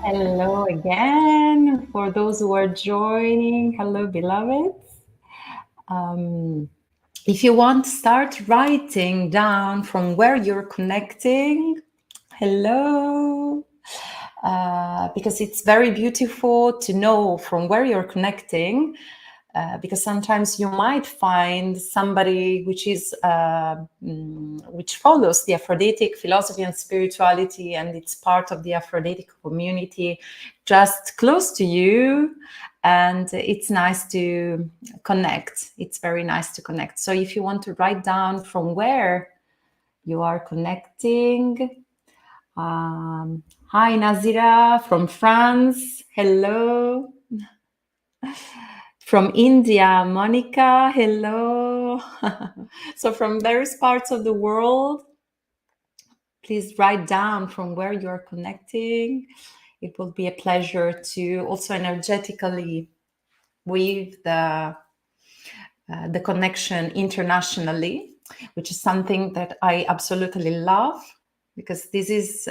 Hello again. For those who are joining, hello, beloveds. If you want, start writing down from where you're connecting. Hello. Because it's very beautiful to know from where you're connecting. Because sometimes you might find somebody which follows the Aphroditic philosophy and spirituality, and it's part of the Aphroditic community just close to you, and it's nice to connect. It's very nice to connect. So if you want to write down from where you are connecting, hi Nazira from France, hello. From India, Monica, hello. So from various parts of the world, please write down from where you are connecting. It will be a pleasure to also energetically weave the connection internationally, which is something that I absolutely love, because this is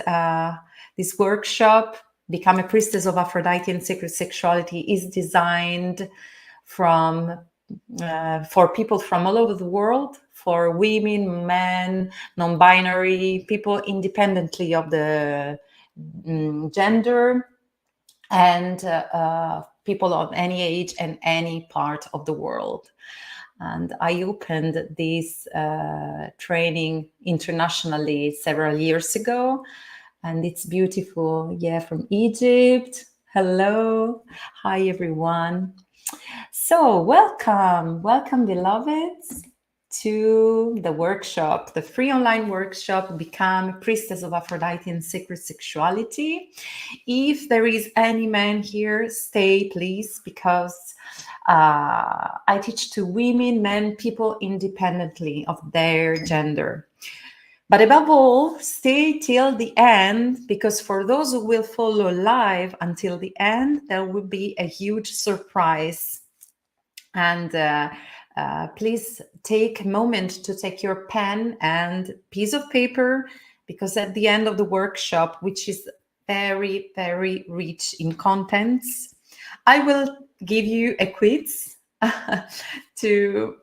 this workshop, Become a Priestess of Aphrodite and Sacred Sexuality, is designed from for people from all over the world, for women, men, non-binary, people independently of the gender, and people of any age and any part of the world. And I opened this training internationally several years ago, and it's beautiful. Yeah, from Egypt. Hello. Hi, everyone. So welcome, beloveds, to the workshop, the free online workshop, Become a Priestess of Aphrodite and Sacred Sexuality. If there is any man here, stay, please, because I teach to women, men, people independently of their gender. But above all, stay till the end, because for those who will follow live until the end, there will be a huge surprise. And please take a moment to take your pen and piece of paper, because at the end of the workshop, which is very, very rich in contents, I will give you a quiz to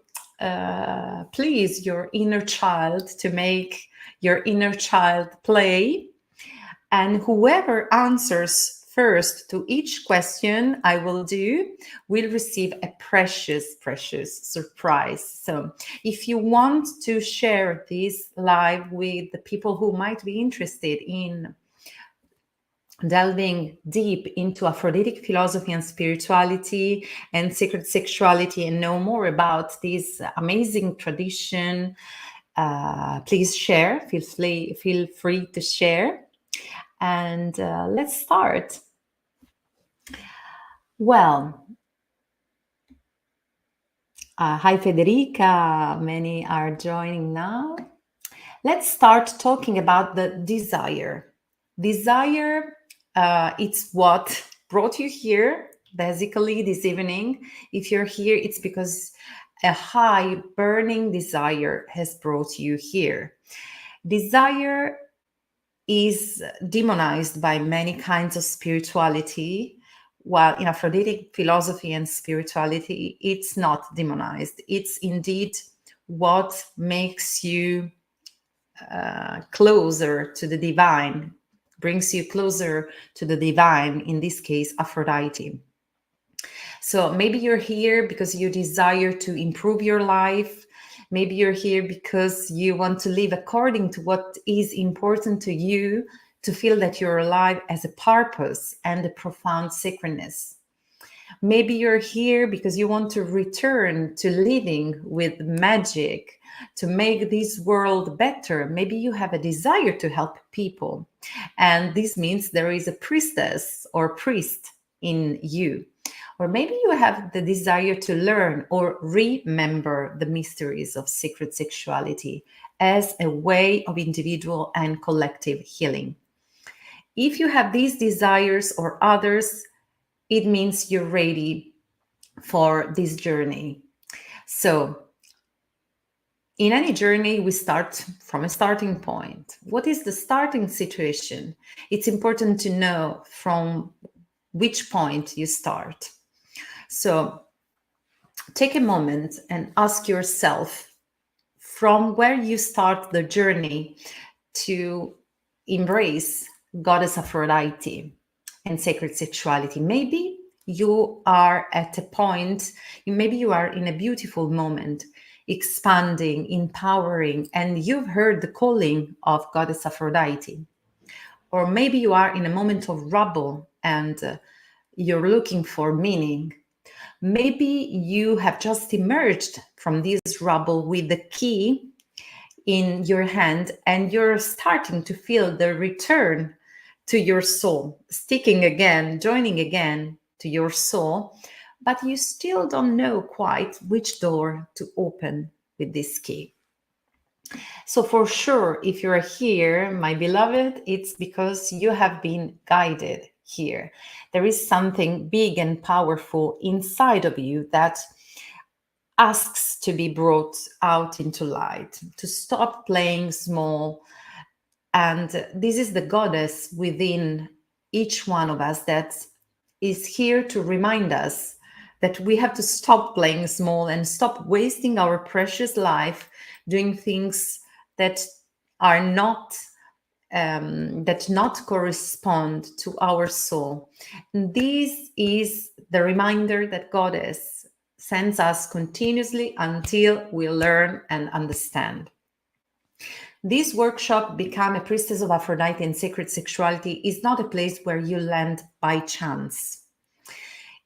please your inner child, to make your inner child play. And whoever answers first to each question I will receive a precious, precious surprise. So if you want to share this live with the people who might be interested in delving deep into Aphroditic philosophy and spirituality and sacred sexuality, and know more about this amazing tradition, please share. Feel free to share. And let's start. Well, hi Federica, many are joining now. Let's start talking about the desire. Desire, it's what brought you here, basically, this evening. If you're here, it's because a high burning desire has brought you here. Desire is demonized by many kinds of spirituality, while in Aphroditic philosophy and spirituality, it's not demonized. It's indeed what makes you closer to the divine, brings you closer to the divine, in this case, Aphrodite. So maybe you're here because you desire to improve your life. Maybe you're here because you want to live according to what is important to you, to feel that you're alive as a purpose and a profound sacredness. Maybe you're here because you want to return to living with magic, to make this world better. Maybe you have a desire to help people. And this means there is a priestess or priest in you. Or maybe you have the desire to learn or remember the mysteries of sacred sexuality as a way of individual and collective healing. If you have these desires or others, it means you're ready for this journey. So In any journey, we start from a starting point. What is the starting situation? It's important to know from which point you start. So take a moment and ask yourself, from where you start the journey to embrace Goddess Aphrodite and sacred sexuality. Maybe you are at a point, maybe you are in a beautiful moment, expanding, empowering, and you've heard the calling of Goddess Aphrodite. Or maybe you are in a moment of rubble and you're looking for meaning. Maybe you have just emerged from this rubble with the key in your hand and you're starting to feel the return to your soul, sticking again, joining again to your soul, but you still don't know quite which door to open with this key. So for sure, if you're here, my beloved, it's because you have been guided here. There is something big and powerful inside of you that asks to be brought out into light, to stop playing small. And this is the goddess within each one of us that is here to remind us that we have to stop playing small and stop wasting our precious life doing things that are not that not correspond to our soul. And this is the reminder that Goddess sends us continuously until we learn and understand. This workshop, Become a Priestess of Aphrodite and Sacred Sexuality, is not a place where you land by chance.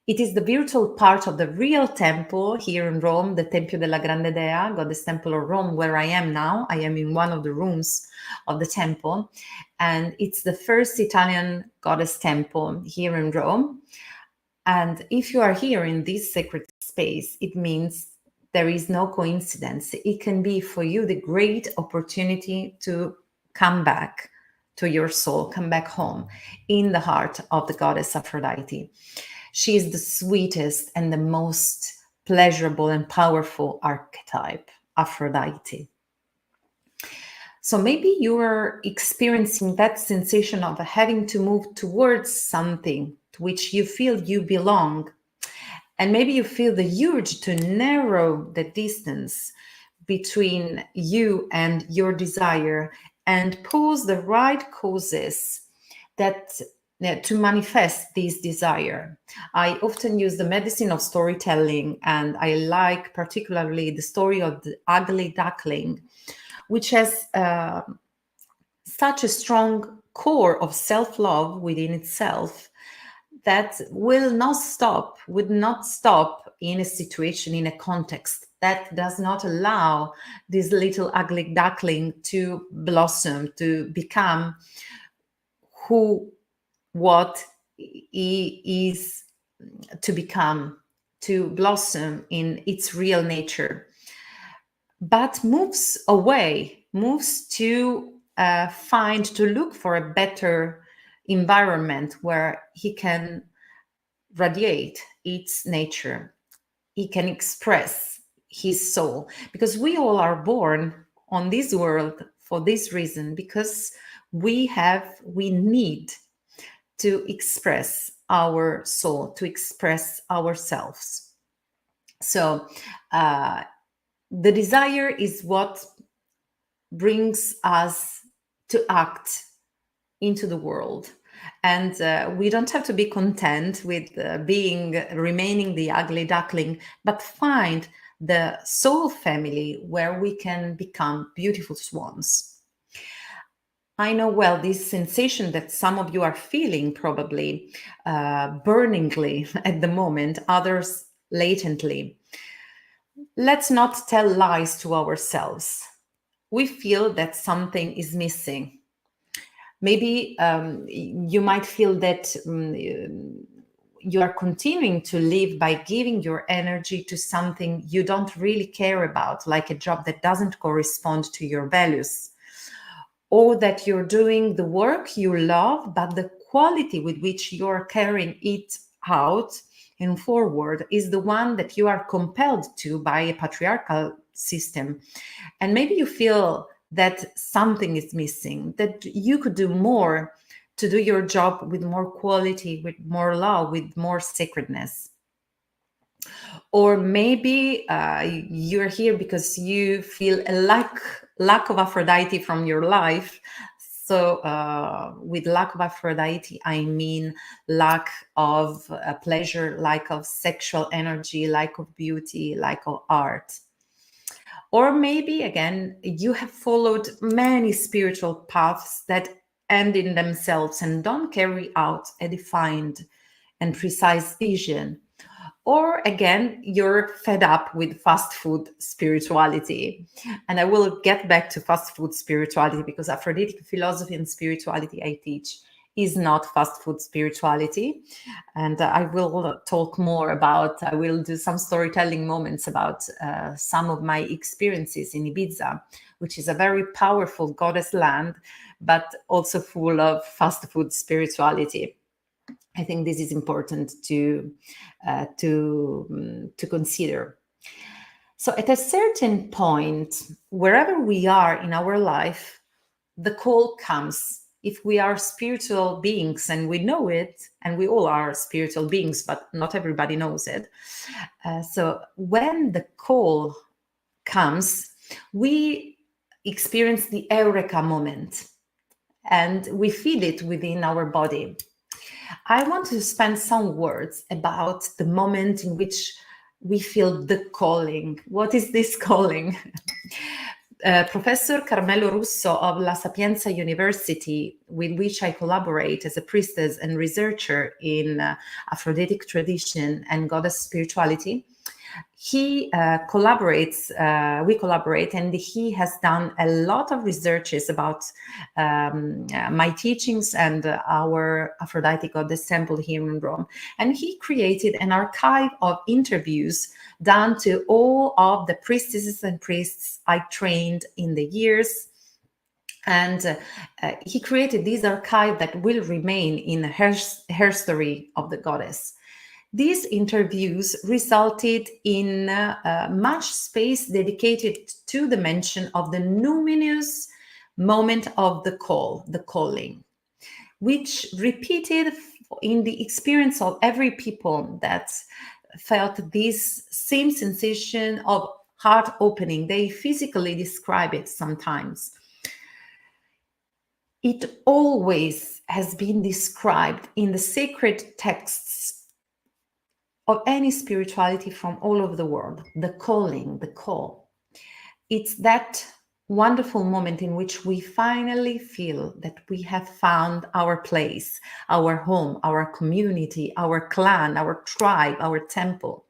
It is the virtual part of the real temple here in Rome, the Tempio della Grande Dea, Goddess Temple of Rome, where I am now. I am in one of the rooms of the temple, and it's the first Italian goddess temple here in Rome. And if you are here in this sacred space, it means there is no coincidence. It can be for you the great opportunity to come back to your soul, come back home in the heart of the goddess Aphrodite. She is the sweetest and the most pleasurable and powerful archetype, Aphrodite. So maybe you are experiencing that sensation of having to move towards something to which you feel you belong. And maybe you feel the urge to narrow the distance between you and your desire and pose the right causes that to manifest this desire. I often use the medicine of storytelling, and I like particularly the story of the ugly duckling, which has such a strong core of self-love within itself that would not stop in a situation, in a context that does not allow this little ugly duckling to blossom, to become what he is to become, to blossom in its real nature, but moves away, moves to look for a better environment where he can radiate its nature, he can express his soul, because we all are born on this world for this reason, because we need to express our soul, to express ourselves. So the desire is what brings us to act into the world. And we don't have to be content with remaining the ugly duckling, but find the soul family where we can become beautiful swans. I know well this sensation that some of you are feeling, probably burningly at the moment, others latently. Let's not tell lies to ourselves. We feel that something is missing. Maybe you might feel that you are continuing to live by giving your energy to something you don't really care about, like a job that doesn't correspond to your values, or that you're doing the work you love, but the quality with which you're carrying it out and forward is the one that you are compelled to by a patriarchal system. And maybe you feel that something is missing, that you could do more to do your job with more quality, with more love, with more sacredness. Or maybe you're here because you feel a lack of Aphrodite from your life. So with lack of Aphrodite, I mean lack of pleasure, lack of sexual energy, lack of beauty, lack of art. Or maybe, again, you have followed many spiritual paths that end in themselves and don't carry out a defined and precise vision. Or again, you're fed up with fast food spirituality. And I will get back to fast food spirituality, because Aphroditic philosophy and spirituality I teach is not fast food spirituality. And I will talk more about, I will do some storytelling moments about some of my experiences in Ibiza, which is a very powerful goddess land, but also full of fast food spirituality. I think this is important to consider. So at a certain point, wherever we are in our life, the call comes. If we are spiritual beings and we know it, and we all are spiritual beings, but not everybody knows it. So when the call comes, we experience the eureka moment and we feel it within our body. I want to spend some words about the moment in which we feel the calling. What is this calling? Professor Carmelo Russo of La Sapienza University, with which I collaborate as a priestess and researcher in Aphroditic tradition and goddess spirituality, he we collaborate, and he has done a lot of researches about my teachings and our Aphrodite goddess temple here in Rome. And he created an archive of interviews done to all of the priestesses and priests I trained in the years. And he created this archive that will remain in the herstory of the goddess. These interviews resulted in much space dedicated to the mention of the numinous moment of the call, the calling, which repeated in the experience of every people that felt this same sensation of heart opening. They physically describe it sometimes. It always has been described in the sacred texts of any spirituality from all over the world, the calling, the call. It's that wonderful moment in which we finally feel that we have found our place, our home, our community, our clan, our tribe, our temple.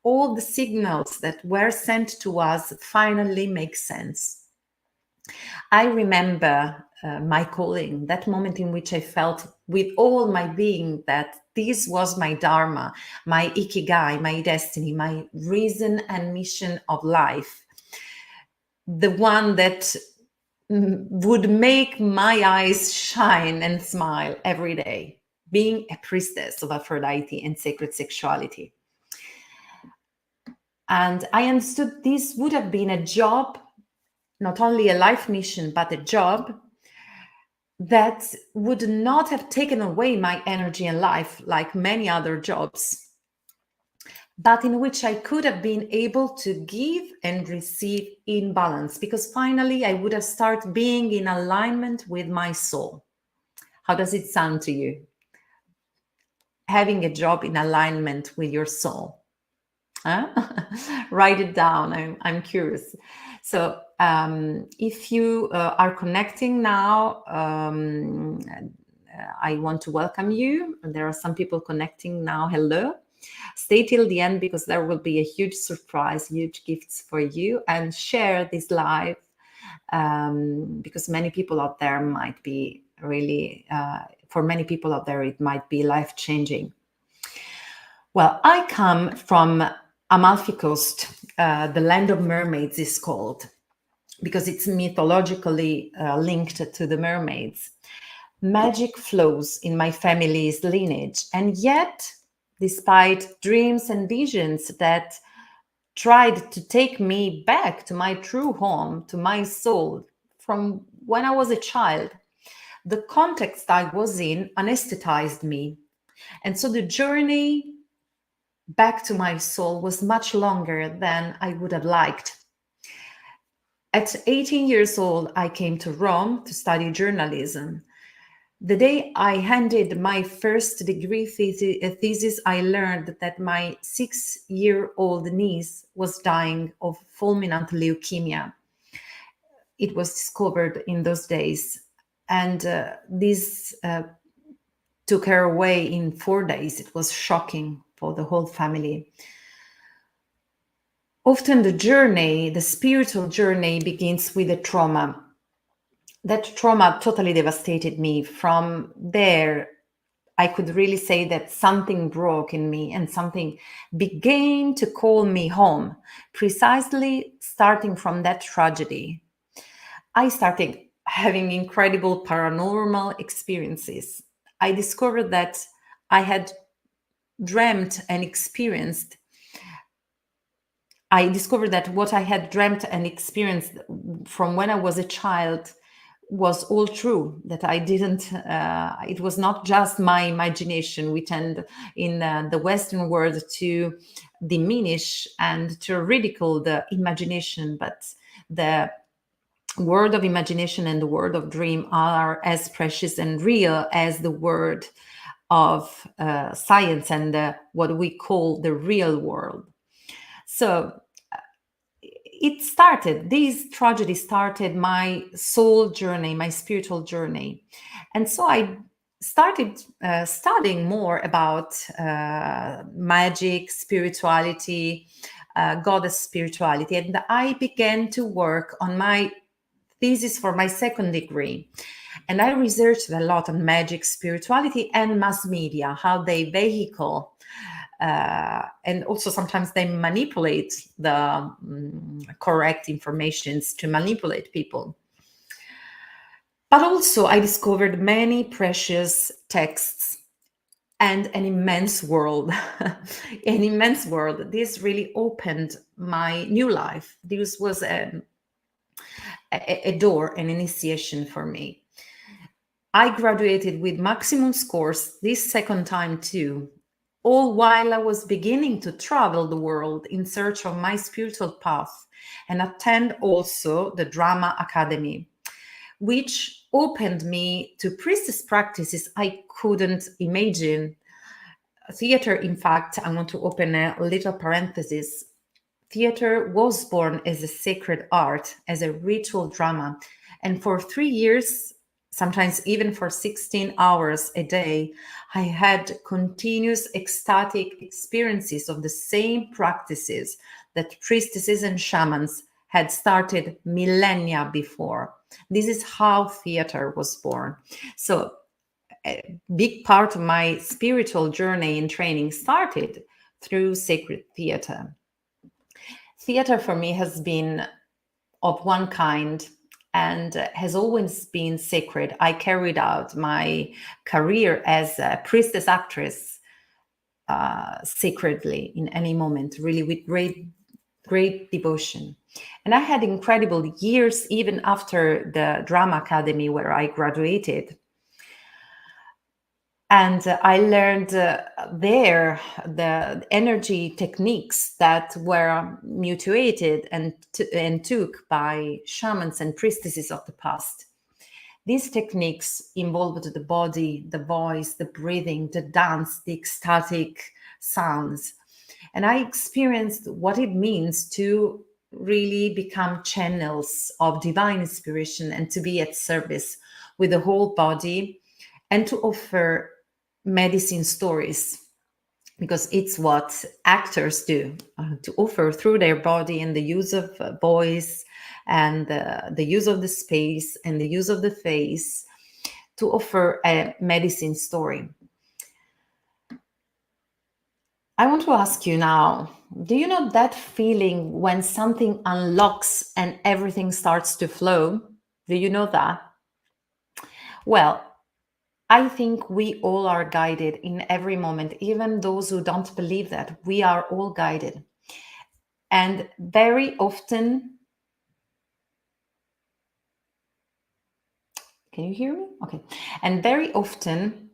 All the signals that were sent to us finally make sense. I remember my calling, that moment in which I felt with all my being that this was my dharma, my ikigai, my destiny, my reason and mission of life. The one that would make my eyes shine and smile every day, being a priestess of Aphrodite and sacred sexuality. And I understood this would have been a job, not only a life mission, but a job that would not have taken away my energy and life like many other jobs, but in which I could have been able to give and receive in balance, because finally I would have started being in alignment with my soul. How does it sound to you? Having a job in alignment with your soul. Huh? Write it down. I'm curious. So if you are connecting now, I want to welcome you. There are some people connecting now. Hello. Stay till the end, because there will be a huge surprise, huge gifts for you, and share this live because many people out there might be really, for many people out there, it might be life-changing. Well, I come from Amalfi Coast, the land of mermaids is called, because it's mythologically linked to the mermaids. Magic flows in my family's lineage, and yet, despite dreams and visions that tried to take me back to my true home, to my soul, from when I was a child. The context I was in anesthetized me. And so the journey back to my soul was much longer than I would have liked. At 18 years old, I came to Rome to study journalism. The day I handed my first degree thesis, I learned that my 6-year-old niece was dying of fulminant leukemia. It was discovered in those days. And this took her away in 4 days. It was shocking for the whole family. Often the journey, the spiritual journey, begins with a trauma. That trauma totally devastated me. From there, I could really say that something broke in me and something began to call me home, precisely starting from that tragedy. I started having incredible paranormal experiences. I discovered that I had dreamt and experienced. I discovered that what I had dreamt and experienced from when I was a child was all true, that I didn't, it was not just my imagination. We tend in the Western world to diminish and to ridicule the imagination, but the word of imagination and the word of dream are as precious and real as the word of science and what we call the real world. So this tragedy started my soul journey, my spiritual journey. And so I started studying more about magic, spirituality, goddess spirituality. And I began to work on my thesis for my second degree. And I researched a lot on magic, spirituality, and mass media, how they vehicle and also sometimes they manipulate the correct informations to manipulate people. But also I discovered many precious texts and an immense world. An immense world. This really opened my new life. This was a door, an initiation for me. I graduated with maximum scores this second time too, all while I was beginning to travel the world in search of my spiritual path and attend also the drama academy, which opened me to priestess practices I couldn't imagine. Theater, in fact, I want to open a little parenthesis. Theater was born as a sacred art, as a ritual drama. And for 3 years, sometimes even for 16 hours a day, I had continuous ecstatic experiences of the same practices that priestesses and shamans had started millennia before. This is how theater was born. So a big part of my spiritual journey and training started through sacred theater. Theater for me has been of one kind and has always been sacred. I carried out my career as a priestess actress sacredly in any moment, really with great devotion. And I had incredible years even after the drama academy where I graduated. And I learned there the energy techniques that were mutated and took by shamans and priestesses of the past. These techniques involved the body, the voice, the breathing, the dance, the ecstatic sounds. And I experienced what it means to really become channels of divine inspiration and to be at service with the whole body and to offer medicine stories, because it's what actors do, to offer through their body and the use of voice and the use of the space and the use of the face to offer a medicine story. I want to ask you now, do you know that feeling when something unlocks and everything starts to flow? Do you know that? Well, I think we all are guided in every moment, even those who don't believe that. We are all guided. And very often, can you hear me? Okay. And very often,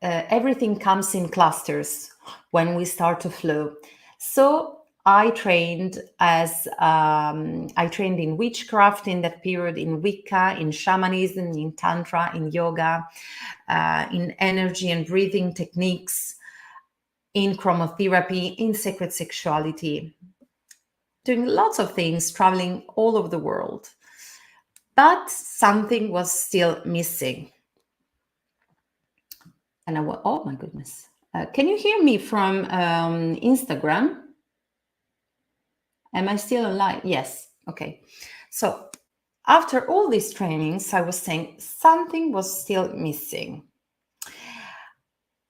everything comes in clusters when we start to flow. So I trained in witchcraft in that period, in Wicca, in shamanism, in Tantra, in yoga, in energy and breathing techniques, in chromotherapy, in sacred sexuality, doing lots of things, traveling all over the world. But something was still missing. And oh my goodness. Can you hear me from Instagram? Am I still alive? Yes. Okay. So after all these trainings, I was saying something was still missing.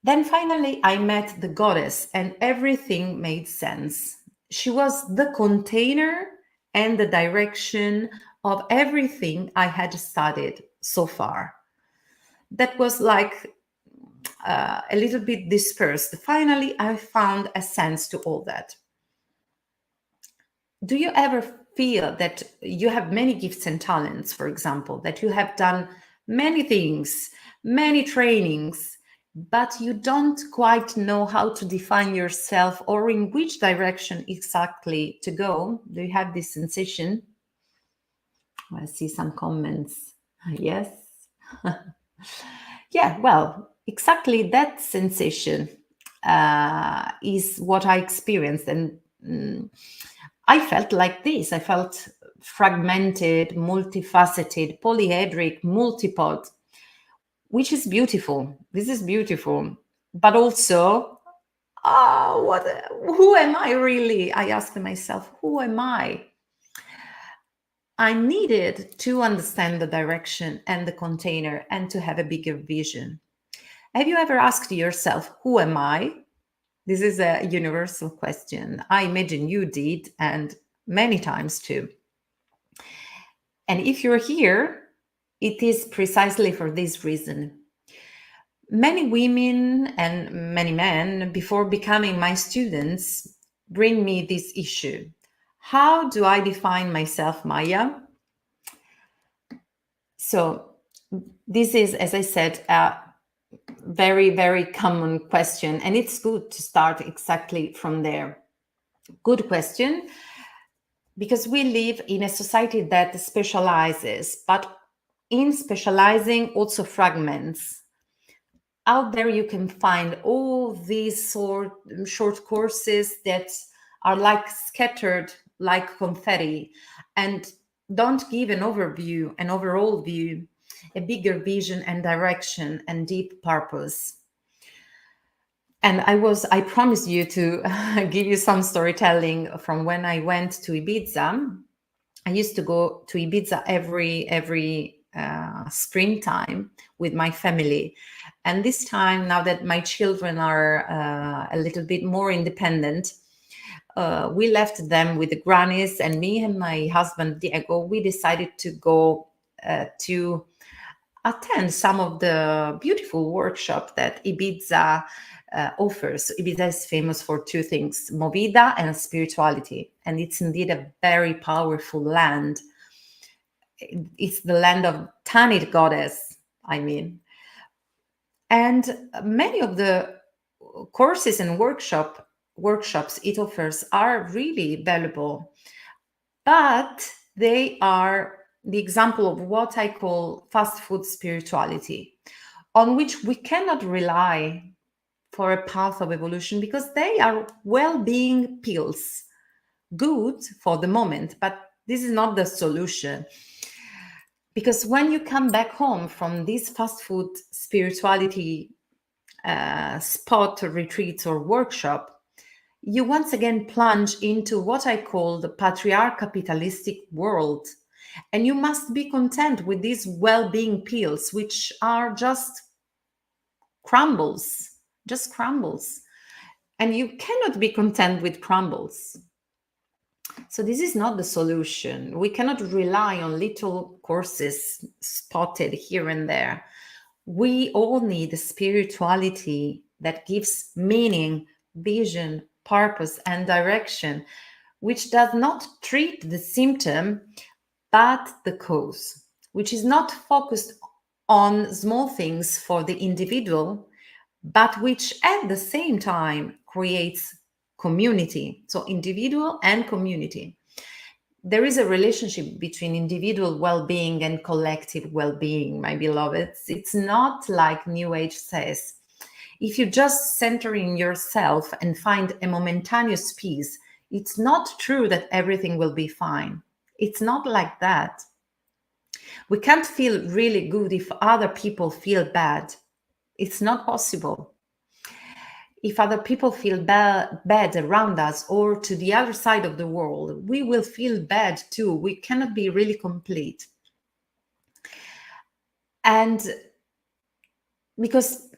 Then finally, I met the goddess and everything made sense. She was the container and the direction of everything I had studied so far. That was like a little bit dispersed. Finally, I found a sense to all that. Do you ever feel that you have many gifts and talents, for example, that you have done many things, many trainings, but you don't quite know how to define yourself or in which direction exactly to go? Do you have this sensation? I see some comments. Yes. Yeah, well, exactly that sensation is what I experienced. And I felt like this. I felt fragmented, multifaceted, polyhedric, multipod, which is beautiful. This is beautiful. But also, who am I really? I asked myself, who am I? I needed to understand the direction and the container and to have a bigger vision. Have you ever asked yourself, who am I? This is a universal question. I imagine you did, and many times too. And if you're here, it is precisely for this reason. Many women and many men, before becoming my students, bring me this issue. How do I define myself, Maya? So this is, as I said, a very, very common question, and it's good to start exactly from there. Good question, because we live in a society that specializes, but in specializing also fragments. Out there you can find all these short courses that are like scattered like confetti and don't give an overview, an overall view, a bigger vision and direction and deep purpose. And I promised you to give you some storytelling from when I went to Ibiza. I used to go to Ibiza every springtime with my family. And this time, now that my children are a little bit more independent, we left them with the grannies, and me and my husband, Diego, we decided to go to attend some of the beautiful workshops that Ibiza offers. Ibiza is famous for two things, movida and spirituality. And it's indeed a very powerful land. It's the land of Tanit goddess, I mean. And many of the courses and workshops it offers are really valuable, but they are the example of what I call fast food spirituality, on which we cannot rely for a path of evolution because they are well-being pills, good for the moment, but this is not the solution. Because when you come back home from these fast food spirituality spot retreats or workshop, you once again plunge into what I call the patriarch capitalistic world. And you must be content with these well-being pills, which are just crumbles. And you cannot be content with crumbles. So this is not the solution. We cannot rely on little courses spotted here and there. We all need a spirituality that gives meaning, vision, purpose, and direction, which does not treat the symptom, but the cause, which is not focused on small things for the individual, but which at the same time creates community. So, individual and community. There is a relationship between individual well-being and collective well-being, my beloveds. It's not like New Age says. If you just center in yourself and find a momentaneous peace, it's not true that everything will be fine. It's not like that. We can't feel really good if other people feel bad. It's not possible. If other people feel bad around us or to the other side of the world, we will feel bad too. We cannot be really complete. And because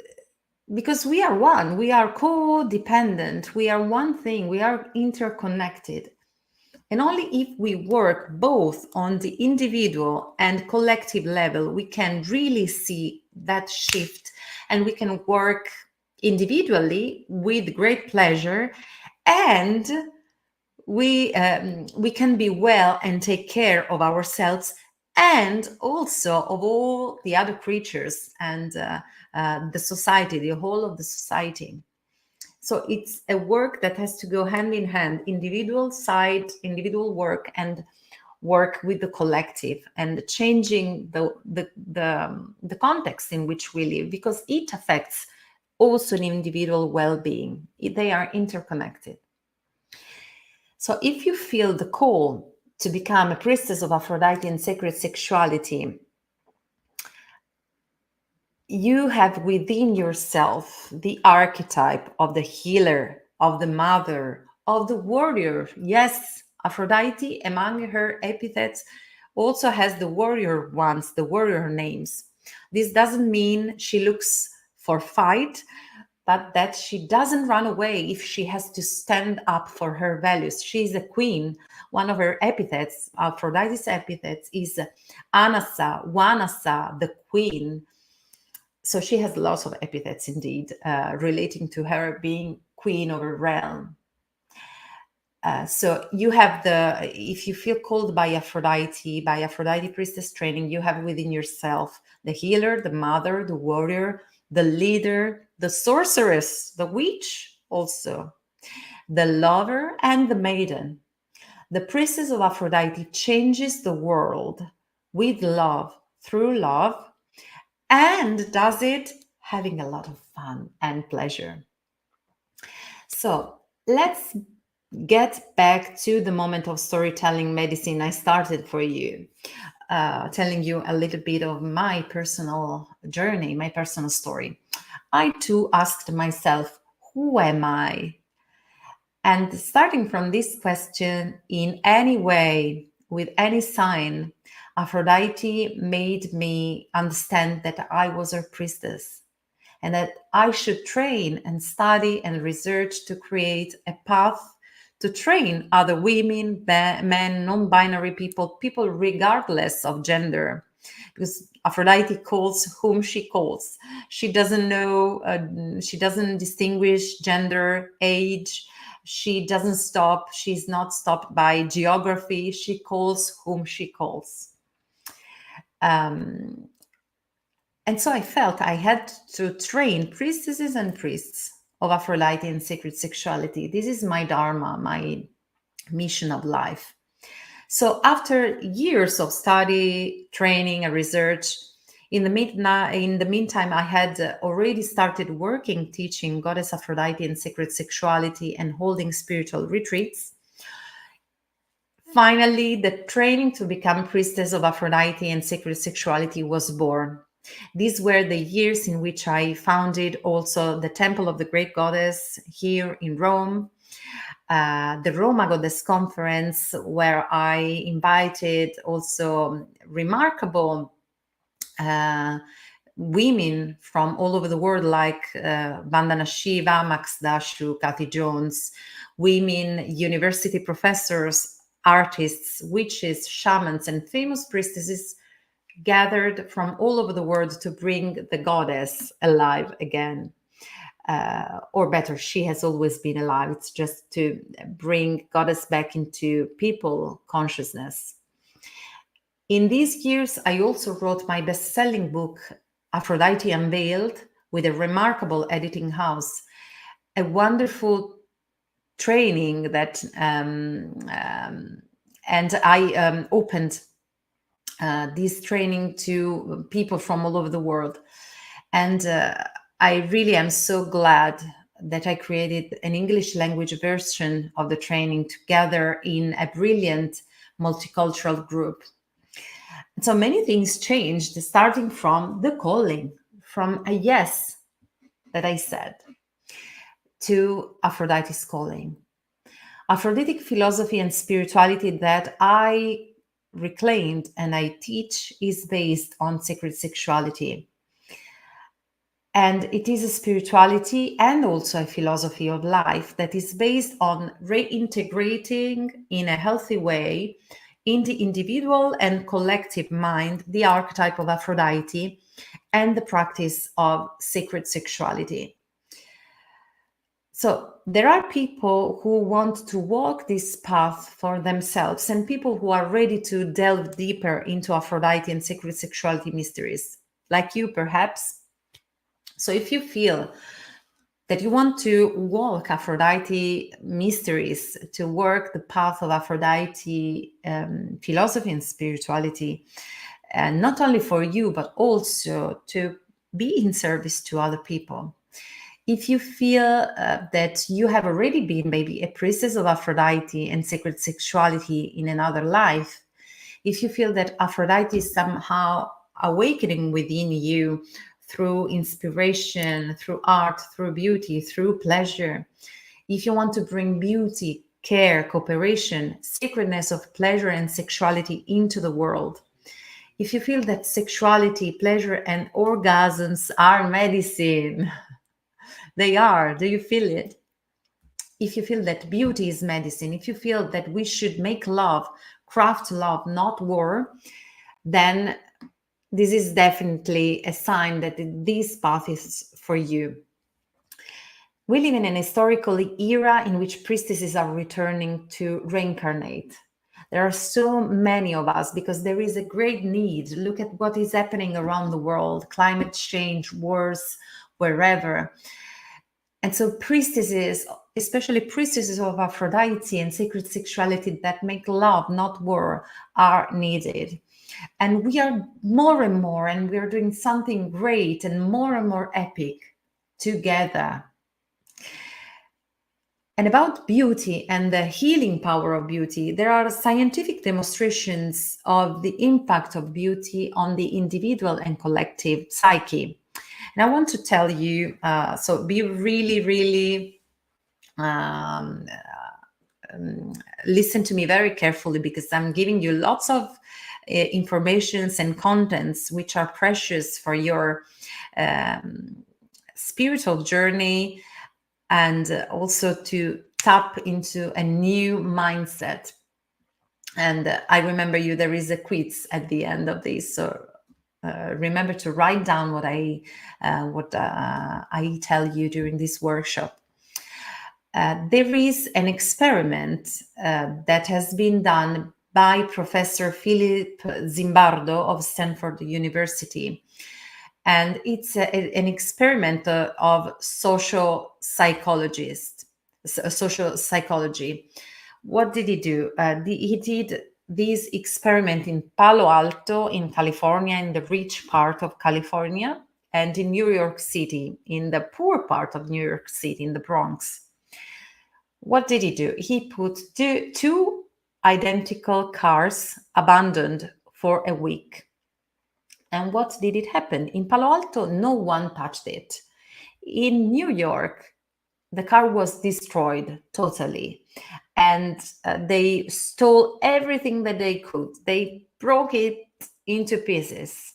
we are one, we are codependent, we are one thing, we are interconnected. And only if we work both on the individual and collective level, we can really see that shift, and we can work individually with great pleasure, and we can be well and take care of ourselves and also of all the other creatures and the society, the whole of the society. So it's a work that has to go hand in hand, individual side, individual work, and work with the collective, and changing the context in which we live, because it affects also the individual well-being. They are interconnected. So if you feel the call to become a priestess of Aphrodite and sacred sexuality, you have within yourself the archetype of the healer, of the mother, of the warrior. Yes, Aphrodite, among her epithets, also has the warrior ones, the warrior names. This doesn't mean she looks for fight, but that she doesn't run away if she has to stand up for her values. She's a queen. One of her epithets, Aphrodite's epithets, is Anasa, Wanasa, the queen. So she has lots of epithets indeed, relating to her being queen of a realm. So you have if you feel called by Aphrodite priestess training, you have within yourself the healer, the mother, the warrior, the leader, the sorceress, the witch also, the lover, and the maiden. The priestess of Aphrodite changes the world with love, through love, and does it having a lot of fun and pleasure. So let's get back to the moment of storytelling medicine I started for you, telling you a little bit of my personal journey, my personal story. I too asked myself, who am I? And starting from this question, in any way, with any sign, Aphrodite made me understand that I was her priestess, and that I should train and study and research to create a path to train other women, men, non-binary people regardless of gender. Because Aphrodite calls whom she calls. She doesn't know, she doesn't distinguish gender, age. She doesn't stop. She's not stopped by geography. She calls whom she calls. And so I felt I had to train priestesses and priests of Aphrodite and sacred sexuality. This is my dharma, my mission of life. So after years of study, training, and research, in the meantime, I had already started working, teaching Goddess Aphrodite and sacred sexuality and holding spiritual retreats. Finally, the training to become priestess of Aphrodite and sacred sexuality was born. These were the years in which I founded also the Temple of the Great Goddess here in Rome, the Roma Goddess Conference, where I invited also remarkable women from all over the world, like Vandana Shiva, Max Dashu, Kathy Jones, women, university professors, artists, witches, shamans, and famous priestesses gathered from all over the world to bring the goddess alive again. or better, she has always been alive. It's just to bring goddess back into people consciousness. In these years, I also wrote my best-selling book, Aphrodite Unveiled, with a remarkable editing house, a wonderful training that, and I opened this training to people from all over the world. And I really am so glad that I created an English language version of the training together in a brilliant multicultural group. So many things changed, starting from the calling, from a yes that I said to Aphrodite's calling. Aphroditic philosophy and spirituality that I reclaimed and I teach is based on sacred sexuality. And it is a spirituality and also a philosophy of life that is based on reintegrating in a healthy way in the individual and collective mind the archetype of Aphrodite and the practice of sacred sexuality. So there are people who want to walk this path for themselves and people who are ready to delve deeper into Aphrodite and sacred sexuality mysteries, like you perhaps. So if you feel that you want to walk Aphrodite mysteries, to work the path of Aphrodite philosophy and spirituality, and not only for you, but also to be in service to other people. If you feel that you have already been maybe a priestess of Aphrodite and sacred sexuality in another life, if you feel that Aphrodite is somehow awakening within you through inspiration, through art, through beauty, through pleasure, if you want to bring beauty, care, cooperation, sacredness of pleasure and sexuality into the world, if you feel that sexuality, pleasure, and orgasms are medicine, they are. Do you feel it? If you feel that beauty is medicine, if you feel that we should make love, craft love, not war, then this is definitely a sign that this path is for you. We live in an historical era in which priestesses are returning to reincarnate. There are so many of us because there is a great need. Look at what is happening around the world, climate change, wars, wherever. And so priestesses, especially priestesses of Aphrodite and sacred sexuality that make love, not war, are needed. And we are more and more, and we are doing something great and more epic together. And about beauty and the healing power of beauty, there are scientific demonstrations of the impact of beauty on the individual and collective psyche. And I want to tell you, so be really listen to me very carefully, because I'm giving you lots of informations and contents which are precious for your spiritual journey, and also to tap into a new mindset. And I remember you, there is a quiz at the end of this, so remember to write down what I tell you during this workshop. There is an experiment that has been done by Professor Philip Zimbardo of Stanford University. And it's an experiment of social psychology. What did he do? He did this experiment in Palo Alto in California, in the rich part of California, and in New York City, in the poor part of New York City, in the Bronx. What did he do? He put two identical cars abandoned for a week. And what did it happen? In Palo Alto, no one touched it. In New York, the car was destroyed totally. And they stole everything that they could. They broke it into pieces.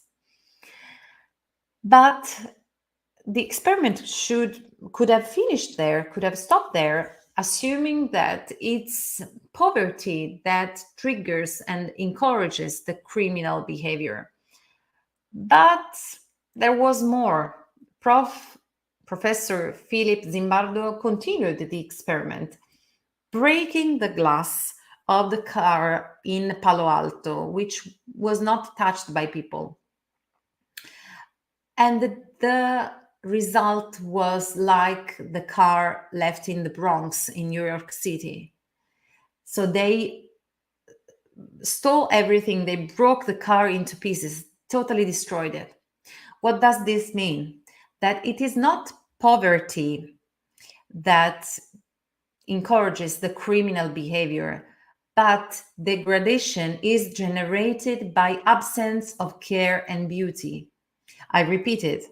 But the experiment could have finished there, could have stopped there, assuming that it's poverty that triggers and encourages the criminal behavior. But there was more. Professor Philip Zimbardo continued the experiment, breaking the glass of the car in Palo Alto, which was not touched by people. And the result was like the car left in the Bronx in New York City. So they stole everything, they broke the car into pieces, totally destroyed it. What does this mean? That it is not poverty that encourages the criminal behavior, but degradation is generated by absence of care and beauty. I repeat it.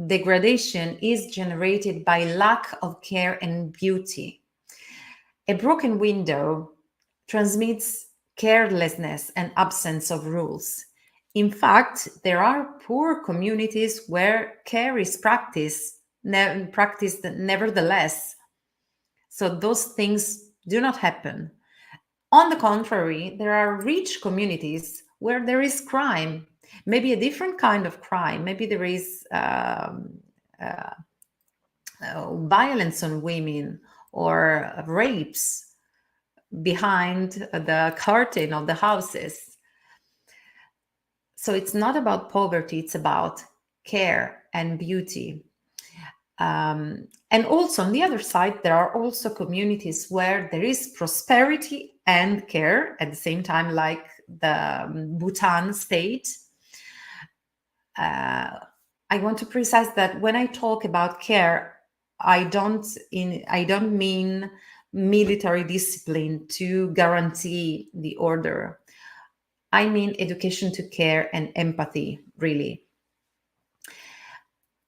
Degradation is generated by lack of care and beauty. A broken window transmits carelessness and absence of rules. In fact, there are poor communities where care is practiced nevertheless. So those things do not happen. On the contrary, there are rich communities where there is crime, maybe a different kind of crime. Maybe there is violence on women or rapes behind the curtain of the houses. So it's not about poverty, it's about care and beauty. And also on the other side, there are also communities where there is prosperity and care at the same time, like the Bhutan state. I want to precise that when I talk about care, I don't mean military discipline to guarantee the order. I mean education to care and empathy, really.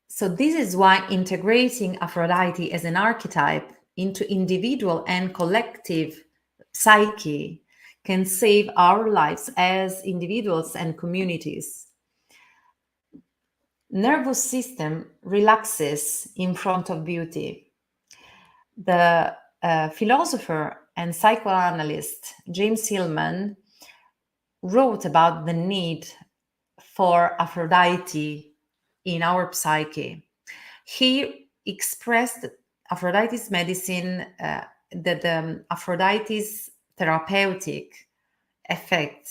So this is why integrating Aphrodite as an archetype into individual and collective psyche can save our lives as individuals and communities. Nervous system relaxes in front of beauty. The philosopher and psychoanalyst James Hillman wrote about the need for Aphrodite in our psyche. He expressed Aphrodite's medicine, the Aphrodite's therapeutic effect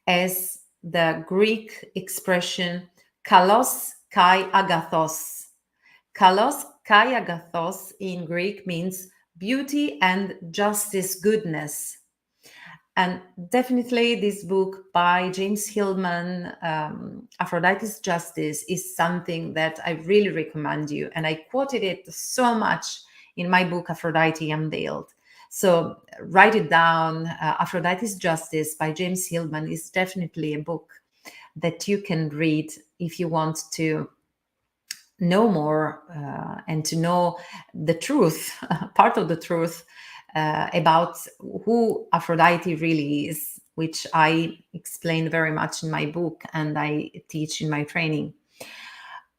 as the Greek expression kalos kai agathos. Kalos kai agathos in Greek means beauty and justice, goodness. And definitely this book by James Hillman, Aphrodite's Justice, is something that I really recommend you. And I quoted it so much in my book, Aphrodite Unveiled. So write it down. Aphrodite's Justice by James Hillman is definitely a book that you can read if you want to know more and to know the truth, part of the truth about who Aphrodite really is, which I explain very much in my book and I teach in my training.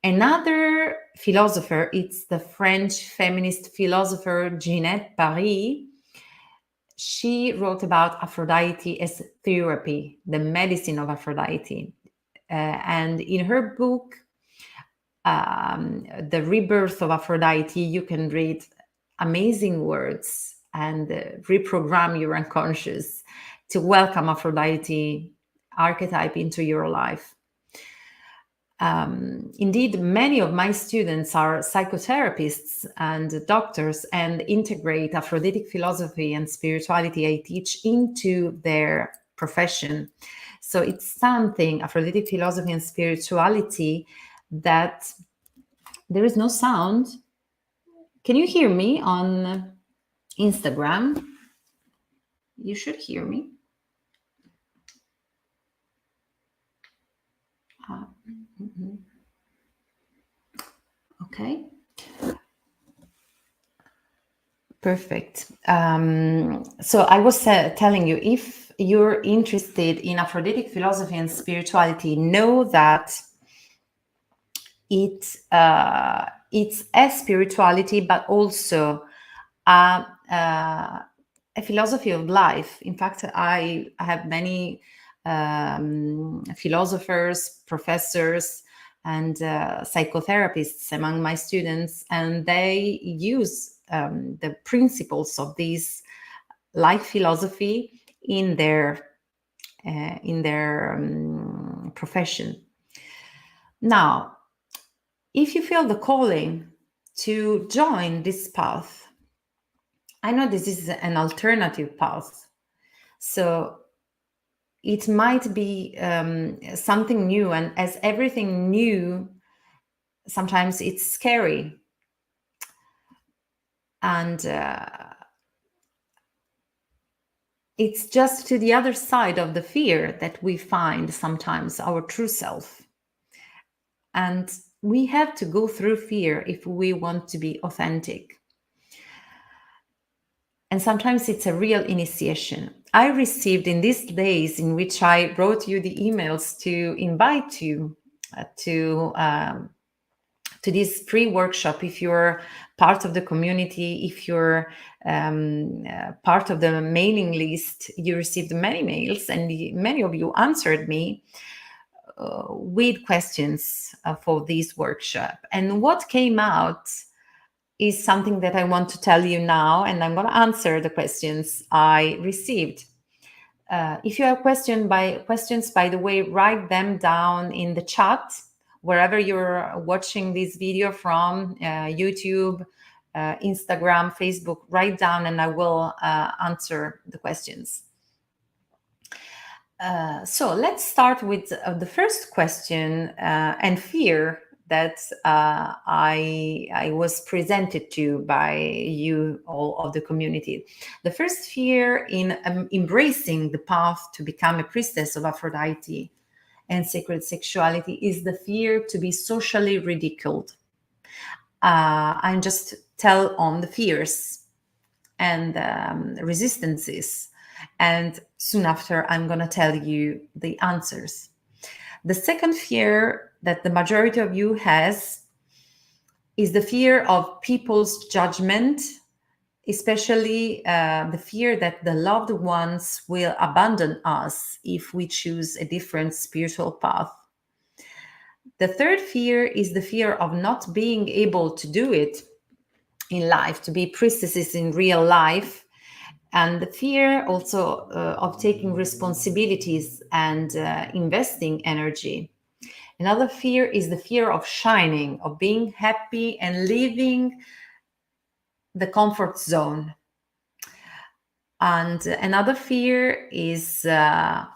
Another philosopher, it's the French feminist philosopher Ginette Paris. She wrote about Aphrodite as therapy, the medicine of Aphrodite. And in her book, The Rebirth of Aphrodite, you can read amazing words and reprogram your unconscious to welcome Aphrodite archetype into your life. Indeed, many of my students are psychotherapists and doctors and integrate Aphroditic philosophy and spirituality I teach into their profession. So it's something, Aphroditic philosophy and spirituality, that there is no sound. Can you hear me on Instagram? You should hear me. Okay. Perfect. So I was telling you, if you're interested in Aphroditic philosophy and spirituality, know that it's a spirituality, but also a philosophy of life. In fact, I have many philosophers, professors and psychotherapists among my students, and they use the principles of this life philosophy in their profession. Now, if you feel the calling to join this path, I know this is an alternative path, so it might be something new, and as everything new, sometimes it's scary. And it's just to the other side of the fear that we find sometimes our true self. And we have to go through fear if we want to be authentic. And sometimes it's a real initiation. I received in these days in which I wrote you the emails to invite you to this free workshop. If you're part of the community, if you're part of the mailing list, you received many mails, and many of you answered me with questions for this workshop. And what came out is something that I want to tell you now, and I'm going to answer the questions I received. If you have questions, by the way, write them down in the chat, wherever you're watching this video from, YouTube, Instagram, Facebook, write down and I will answer the questions. So let's start with the first question and fear that I was presented to by you all of the community. The first fear in embracing the path to become a priestess of Aphrodite and sacred sexuality is the fear to be socially ridiculed. And just tell on the fears and resistances. And soon after, I'm going to tell you the answers. The second fear that the majority of you has is the fear of people's judgment, especially the fear that the loved ones will abandon us if we choose a different spiritual path. The third fear is the fear of not being able to do it in life, to be priestesses in real life, and the fear also of taking responsibilities and investing energy. Another fear is the fear of shining, of being happy and leaving the comfort zone. And another fear is, I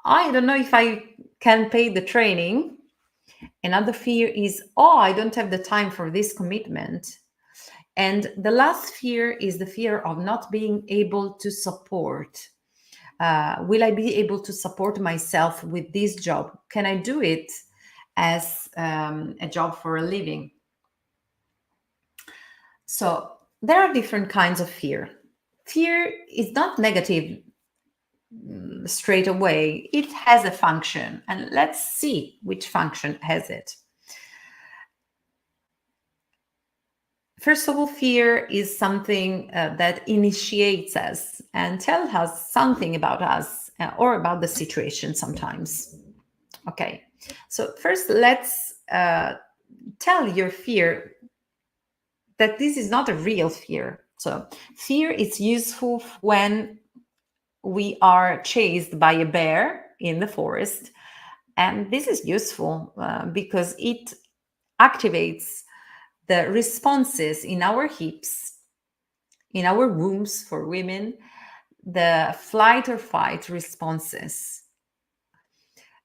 don't know if I can pay the training. Another fear is, I don't have the time for this commitment. And the last fear is the fear of not being able to support. Will I be able to support myself with this job? Can I do it as a job for a living? So there are different kinds of fear. Fear is not negative straight away. It has a function, and let's see which function has it. First of all, fear is something that initiates us and tells us something about us or about the situation sometimes. Okay, so first let's tell your fear that this is not a real fear. So fear is useful when we are chased by a bear in the forest. And this is useful because it activates the responses in our hips, in our wombs for women, the flight or fight responses.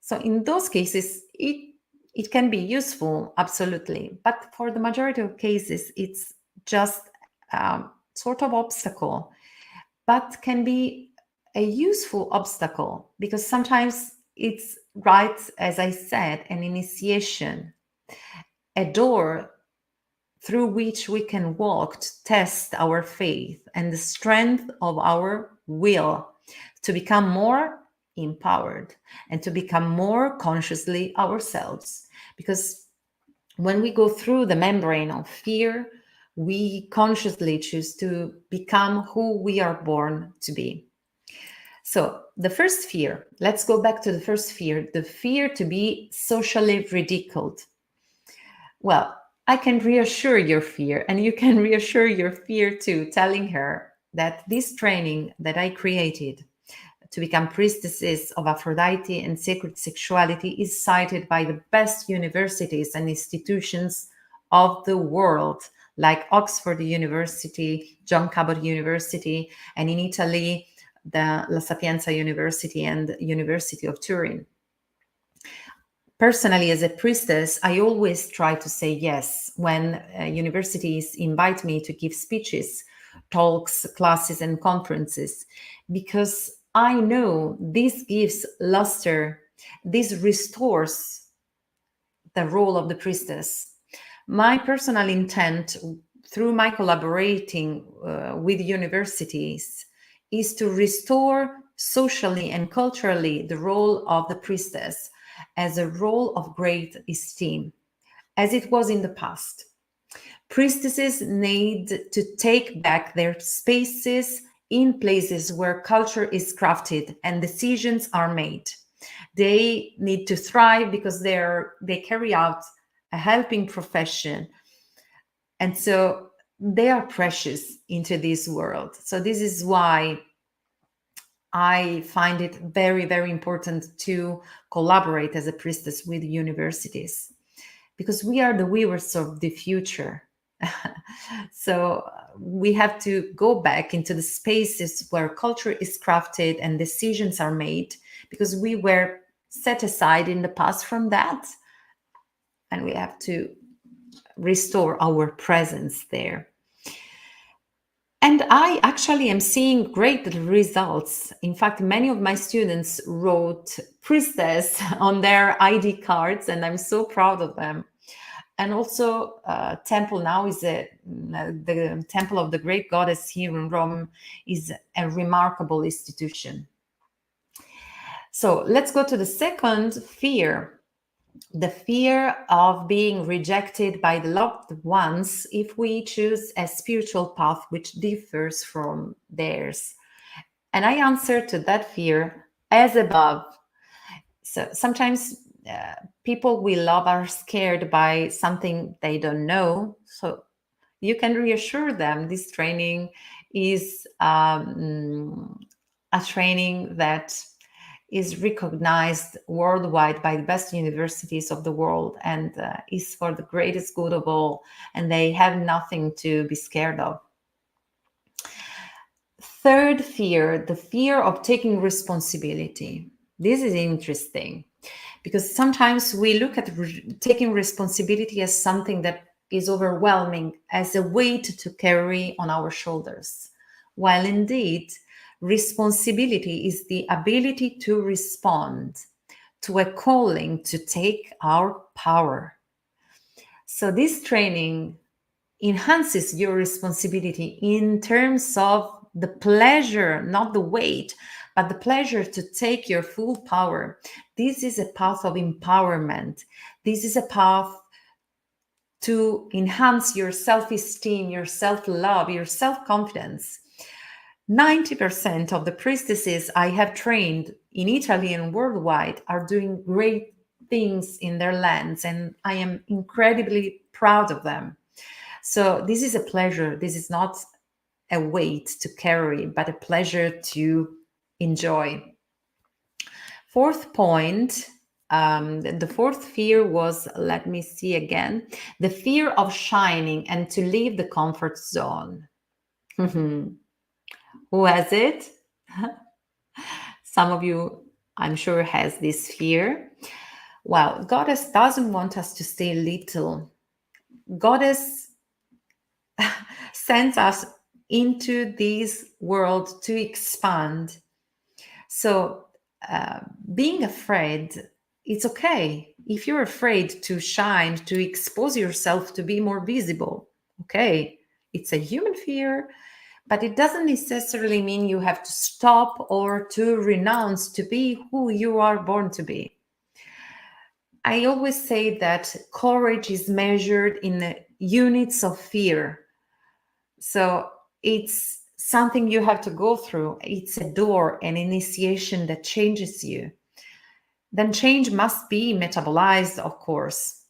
So in those cases, it can be useful, absolutely. But for the majority of cases, it's just sort of obstacle, but can be a useful obstacle because sometimes it's right, as I said, an initiation, a door through which we can walk to test our faith and the strength of our will to become more empowered and to become more consciously ourselves. Because when we go through the membrane of fear, we consciously choose to become who we are born to be. So the first fear, let's go back to the first fear, the fear to be socially ridiculed. Well, I can reassure your fear, and you can reassure your fear too, telling her that this training that I created to become priestesses of Aphrodite and sacred sexuality is cited by the best universities and institutions of the world, like Oxford University, John Cabot University, and in Italy, the La Sapienza University and University of Turin. Personally, as a priestess, I always try to say yes when universities invite me to give speeches, talks, classes, and conferences, because I know this gives luster, this restores the role of the priestess. My personal intent through my collaborating with universities is to restore socially and culturally the role of the priestess as a role of great esteem, as it was in the past. Priestesses need to take back their spaces in places where culture is crafted and decisions are made. They need to thrive because they carry out a helping profession. And so they are precious into this world. So this is why I find it very, very important to collaborate as a priestess with universities, because we are the weavers of the future. So we have to go back into the spaces where culture is crafted and decisions are made, because we were set aside in the past from that, and we have to restore our presence there. And I actually am seeing great results. In fact, many of my students wrote Priestess on their ID cards, and I'm so proud of them. And also, Temple now is the Temple of the Great Goddess here in Rome is a remarkable institution. So let's go to the second fear. The fear of being rejected by the loved ones if we choose a spiritual path which differs from theirs. And I answer to that fear as above. So sometimes people we love are scared by something they don't know. So you can reassure them this training is a training that is recognized worldwide by the best universities of the world and is for the greatest good of all, and they have nothing to be scared of. Third fear, the fear of taking responsibility. This is interesting because sometimes we look at taking responsibility as something that is overwhelming, as a weight to carry on our shoulders, while indeed responsibility is the ability to respond to a calling to take our power. So this training enhances your responsibility in terms of the pleasure, not the weight, but the pleasure to take your full power. This is a path of empowerment. This is a path to enhance your self-esteem, your self-love, your self-confidence. 90% of the priestesses I have trained in Italy and worldwide are doing great things in their lands, and I am incredibly proud of them. So this is a pleasure. This is not a weight to carry, but a pleasure to enjoy. Fourth point, the fourth fear was, let me see again, the fear of shining and to leave the comfort zone. Who has it? Some of you, I'm sure, has this fear. Well, Goddess doesn't want us to stay little. Goddess sends us into this world to expand. So being afraid, it's okay. If you're afraid to shine, to expose yourself, to be more visible, okay, it's a human fear. But it doesn't necessarily mean you have to stop or to renounce to be who you are born to be. I always say that courage is measured in the units of fear. So it's something you have to go through. It's a door, an initiation that changes you. Then change must be metabolized, of course.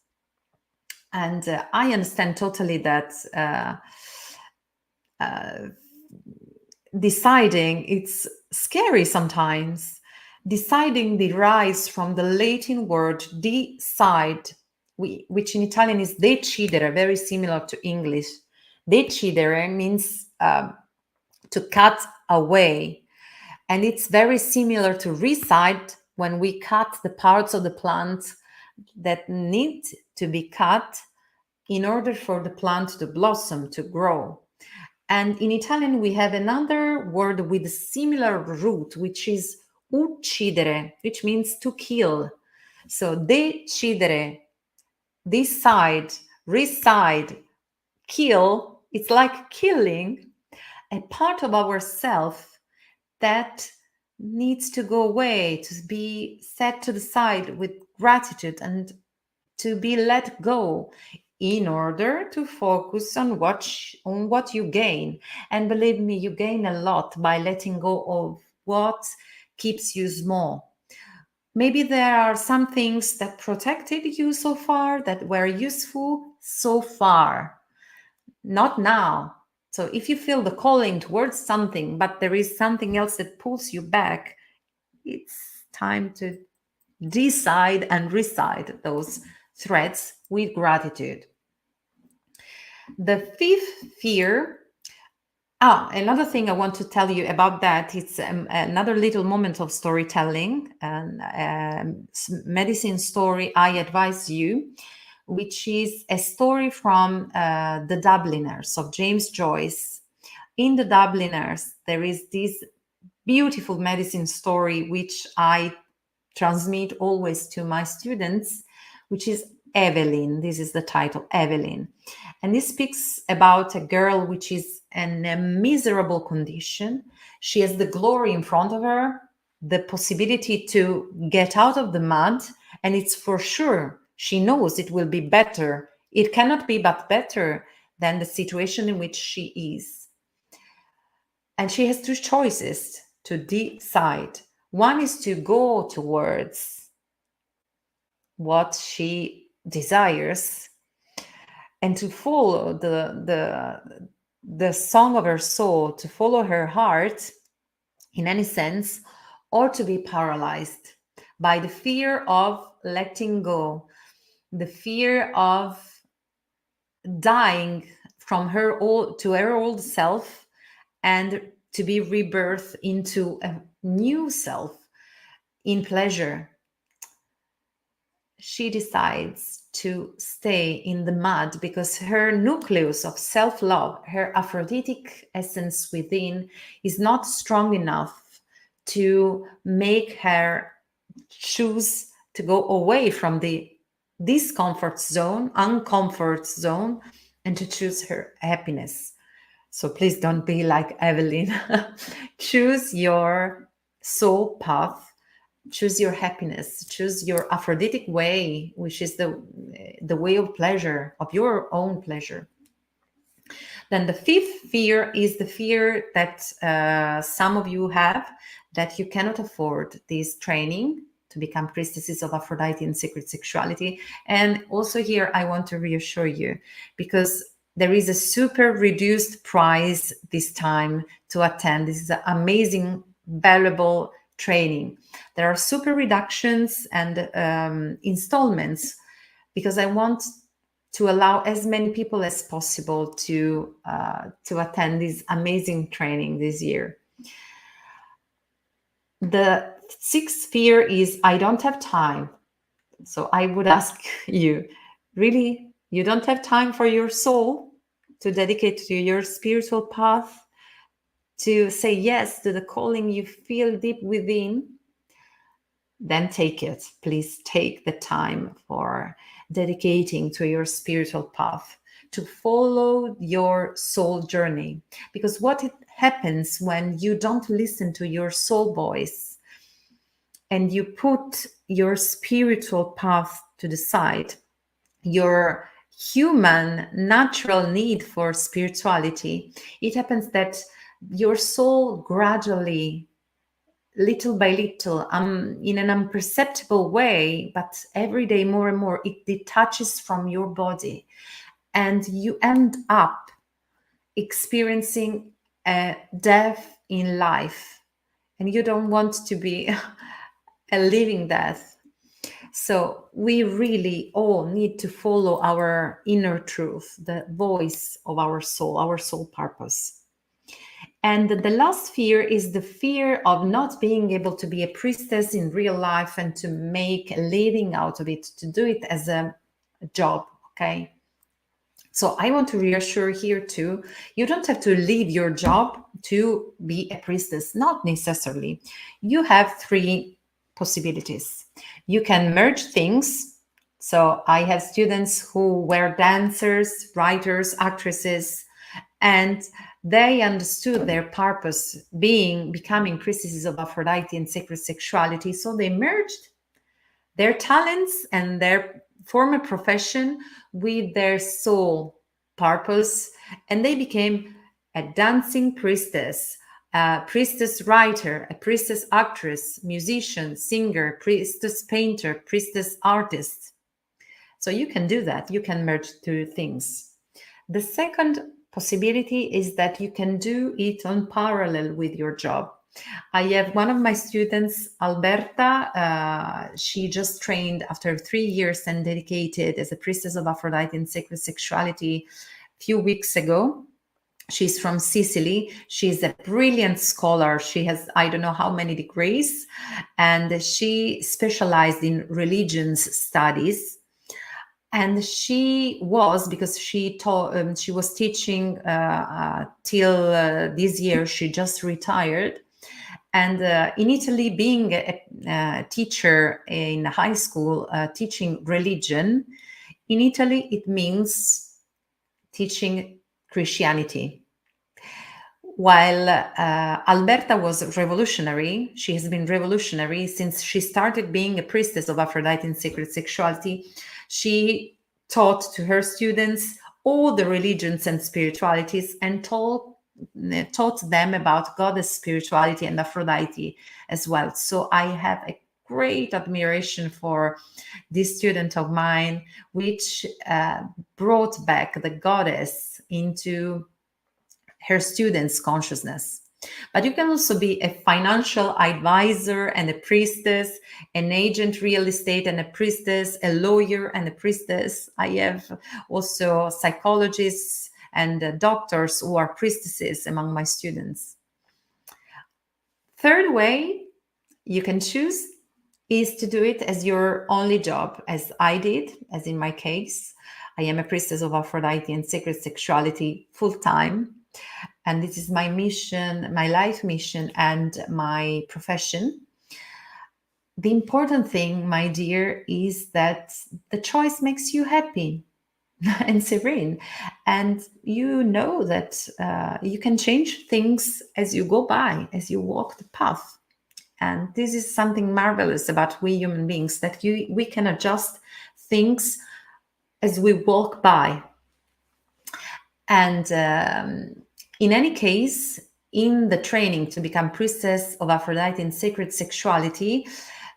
And I understand totally that deciding, it's scary sometimes. Deciding derives from the Latin word decide, which in Italian is decidere, very similar to English. Decidere means to cut away. And it's very similar to reside, when we cut the parts of the plant that need to be cut in order for the plant to blossom, to grow. And in Italian, we have another word with a similar root, which is uccidere, which means to kill. So decidere, decide, reside, kill, it's like killing a part of ourself that needs to go away, to be set to the side with gratitude and to be let go, in order to focus on what you gain. And believe me, you gain a lot by letting go of what keeps you small. Maybe there are some things that protected you so far, that were useful so far, not now. So if you feel the calling towards something, but there is something else that pulls you back, it's time to decide and reside those threads with gratitude. The fifth fear. Another thing I want to tell you about that, it's another little moment of storytelling and medicine story I advise you, which is a story from The Dubliners of James Joyce. In The Dubliners, there is this beautiful medicine story which I transmit always to my students, which is Evelyn. This is the title, Evelyn. And this speaks about a girl which is in a miserable condition. She has the glory in front of her, the possibility to get out of the mud, and it's for sure, she knows it will be better. It cannot be but better than the situation in which she is. And she has two choices to decide. One is to go towards what she desires and to follow the song of her soul, to follow her heart in any sense, or to be paralyzed by the fear of letting go, the fear of dying from her to her old self and to be rebirthed into a new self in pleasure. She decides to stay in the mud because her nucleus of self-love, her Aphroditic essence within, is not strong enough to make her choose to go away from the discomfort zone, uncomfort zone, and to choose her happiness. So please don't be like Evelyn. Choose your soul path. Choose your happiness. Choose your Aphroditic way, which is the way of pleasure, of your own pleasure. Then the fifth fear is the fear that some of you have, that you cannot afford this training to become priestesses of Aphrodite and Sacred Sexuality. And also here, I want to reassure you, because there is a super reduced price this time to attend. This is an amazing, valuable training. There are super reductions and installments, because I want to allow as many people as possible to attend this amazing training this year. The sixth fear is I don't have time. So I would ask you, really, you don't have time for your soul to dedicate to your spiritual path, to say yes to the calling you feel deep within? Then take it. Please take the time for dedicating to your spiritual path, to follow your soul journey. Because what happens when you don't listen to your soul voice and you put your spiritual path to the side, your human natural need for spirituality, it happens that your soul gradually little by little, in an imperceptible way, but every day more and more, it detaches from your body, and you end up experiencing a death in life, and you don't want to be a living death. So we really all need to follow our inner truth, the voice of our soul purpose. And the last fear is the fear of not being able to be a priestess in real life and to make a living out of it, to do it as a job, okay? So I want to reassure here too, you don't have to leave your job to be a priestess, not necessarily. You have three possibilities. You can merge things. So I have students who were dancers, writers, actresses, and they understood their purpose becoming priestesses of Aphrodite and sacred sexuality. So they merged their talents and their former profession with their soul purpose, and they became a dancing priestess, a priestess writer, a priestess actress, musician, singer, priestess painter, priestess artist. So you can do that. You can merge two things. The second possibility is that you can do it on parallel with your job. I have one of my students, Alberta. She just trained after 3 years and dedicated as a priestess of Aphrodite in sacred sexuality a few weeks ago. She's from Sicily. She's a brilliant scholar. She has, I don't know how many degrees, and she specialized in religions studies. And she was, because she taught, she was teaching till this year. She just retired. And in Italy, being a teacher in high school, teaching religion, in Italy, it means teaching Christianity. While Alberta was revolutionary, she has been revolutionary since she started being a priestess of Aphrodite in sacred sexuality. She taught to her students all the religions and spiritualities and taught them about goddess spirituality and Aphrodite as well. So I have a great admiration for this student of mine, which brought back the goddess into her students' consciousness. But you can also be a financial advisor and a priestess, an agent real estate and a priestess, a lawyer and a priestess. I have also psychologists and doctors who are priestesses among my students. Third way you can choose is to do it as your only job, as I did, as in my case. I am a priestess of Aphrodite and sacred sexuality full-time. And this is my mission, my life mission, and my profession. The important thing, my dear, is that the choice makes you happy and serene. And you know that you can change things as you go by, as you walk the path. And this is something marvelous about we human beings, that we can adjust things as we walk by. And in any case, in the training to become priestess of Aphrodite in sacred sexuality,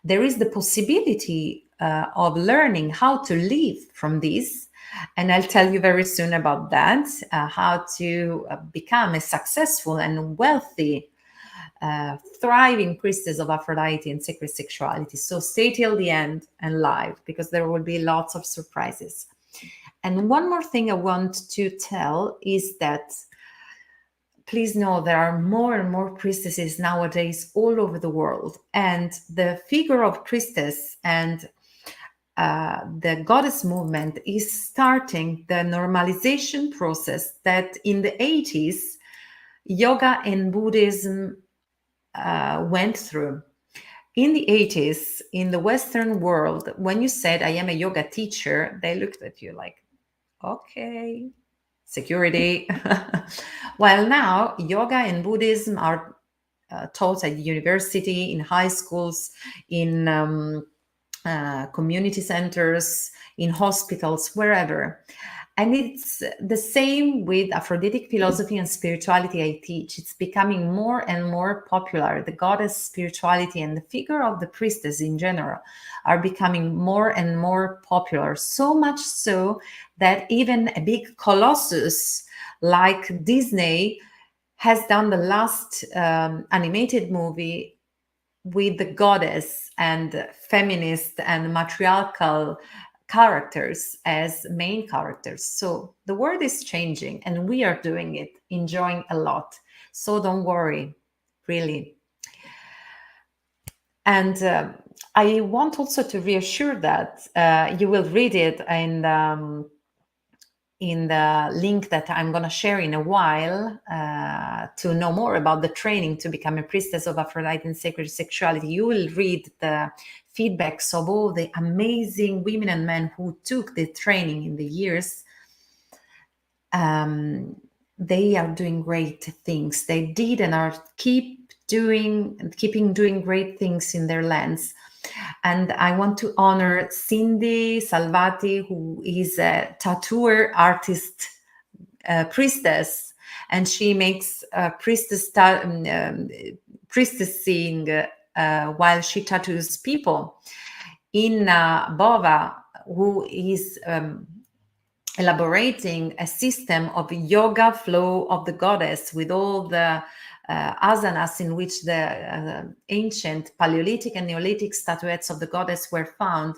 there is the possibility of learning how to live from this. And I'll tell you very soon about that, how to become a successful and wealthy, thriving priestess of Aphrodite in sacred sexuality. So stay till the end and live, because there will be lots of surprises. And one more thing I want to tell is that please know there are more and more priestesses nowadays all over the world. And the figure of priestess and the goddess movement is starting the normalization process that in the 80s, yoga and Buddhism went through. In the 80s, in the Western world, when you said, I am a yoga teacher, they looked at you like, okay, security. While now, yoga and Buddhism are taught at university, in high schools, in community centers, in hospitals, wherever. And it's the same with Aphroditic philosophy and spirituality I teach. It's becoming more and more popular. The goddess spirituality and the figure of the priestess in general are becoming more and more popular. So much so that even a big colossus like Disney has done the last animated movie with the goddess and feminist and matriarchal characters as main characters. So the world is changing and we are doing it, enjoying a lot. So don't worry, really. And I want also to reassure that you will read it in the link that I'm going to share in a while to know more about the training to become a priestess of Aphrodite and sacred sexuality. You will read the feedbacks of all the amazing women and men who took the training in the years. They are doing great things. They did and are keeping doing great things in their lands. And I want to honor Cindy Salvati, who is a tattooer artist, priestess, and she makes priestessing while she tattoos people. Inna Bova, who is elaborating a system of yoga flow of the goddess with all the asanas in which the ancient Paleolithic and Neolithic statuettes of the goddess were found,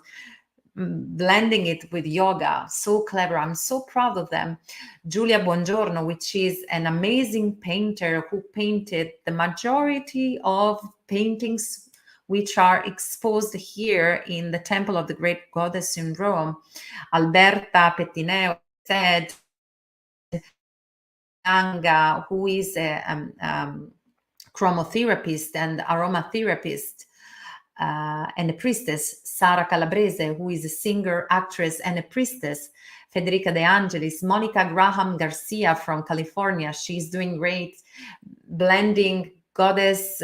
blending it with yoga. So clever. I'm so proud of them. Giulia Buongiorno, which is an amazing painter who painted the majority of paintings which are exposed here in the Temple of the Great Goddess in Rome. Alberta Pettineo said, Anga, who is a chromotherapist and aromatherapist, and a priestess, Sara Calabrese, who is a singer, actress, and a priestess, Federica De Angelis, Monica Graham Garcia from California. She's doing great, blending goddess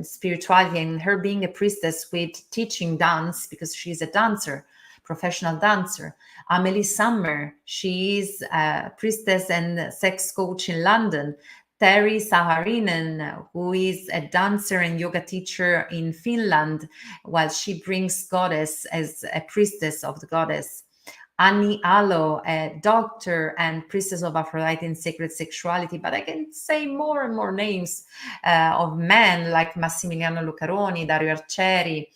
spirituality and her being a priestess with teaching dance because she's a dancer, professional dancer. Amelie Summer, she is a priestess and sex coach in London. Terry Saharinen, who is a dancer and yoga teacher in Finland, while she brings goddess as a priestess of the goddess. Annie Allo, a doctor and priestess of Aphrodite in sacred sexuality, but I can say more and more names of men like Massimiliano Lucaroni, Dario Arcieri,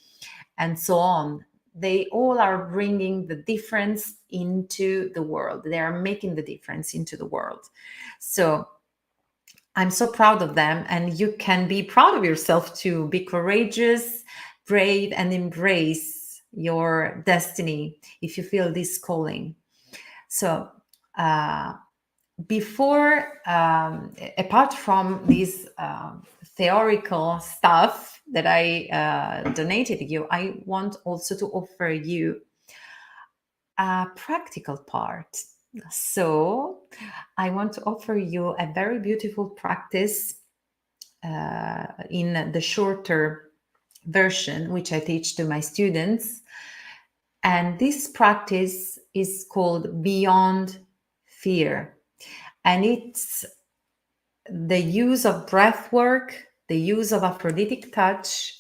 and so on. They all are bringing the difference into the world. They are making the difference into the world. So I'm so proud of them, and you can be proud of yourself too. Be courageous, brave, and embrace your destiny if you feel this calling. So before, apart from this theoretical stuff that I donated you, I want also to offer you a practical part. So I want to offer you a very beautiful practice in the shorter version, which I teach to my students. And this practice is called Beyond Fear. And it's the use of breath work, the use of Aphroditic touch,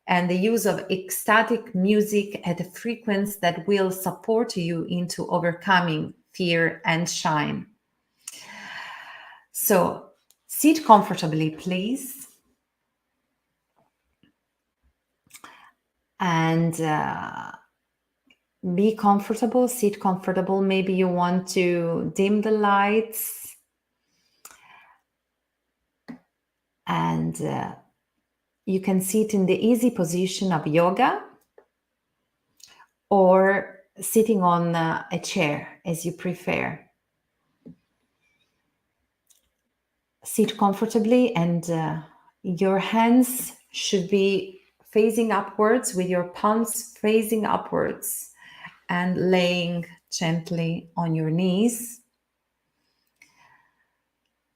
and the use of ecstatic music at a frequency that will support you into overcoming fear and shine. So sit comfortably, please. And be comfortable, sit comfortable. Maybe you want to dim the lights. And you can sit in the easy position of yoga or sitting on a chair as you prefer. Sit comfortably, and your hands should be facing upwards with your palms facing upwards and laying gently on your knees.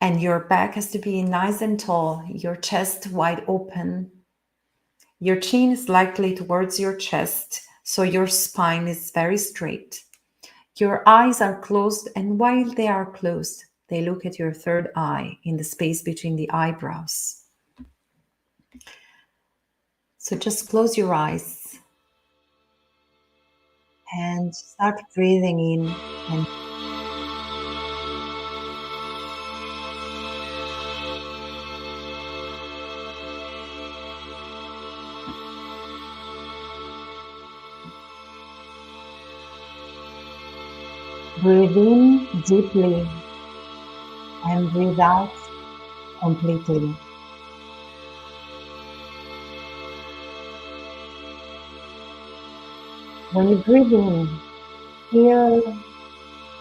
And your back has to be nice and tall, your chest wide open. Your chin is slightly towards your chest, so your spine is very straight. Your eyes are closed, and while they are closed, they look at your third eye in the space between the eyebrows. So just close your eyes and start breathing in and breathe in deeply and breathe out completely. When you breathe in, feel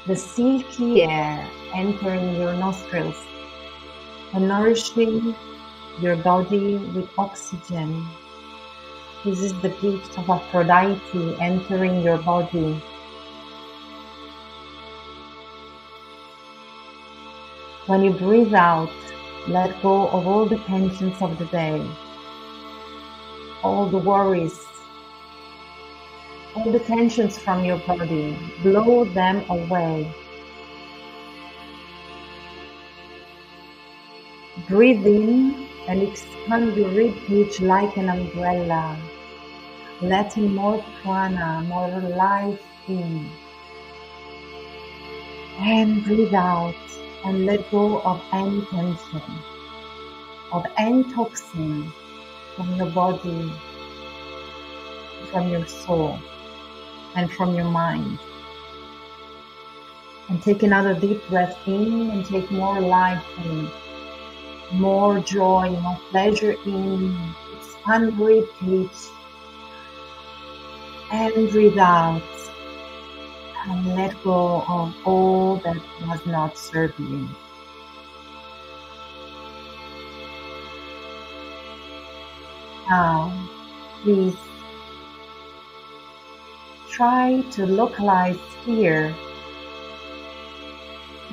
the silky air entering your nostrils and nourishing your body with oxygen. This is the gift of Aphrodite entering your body. When you breathe out, let go of all the tensions of the day, all the worries, all the tensions from your body. Blow them away. Breathe in and expand your ribcage like an umbrella, letting more prana, more life in. And breathe out and let go of any tension, of any toxin from your body, from your soul, and from your mind. And take another deep breath in and take more life in, more joy, more pleasure in. Expand ribcage and breathe out and let go of all that does not serve you. Now, please try to localize fear.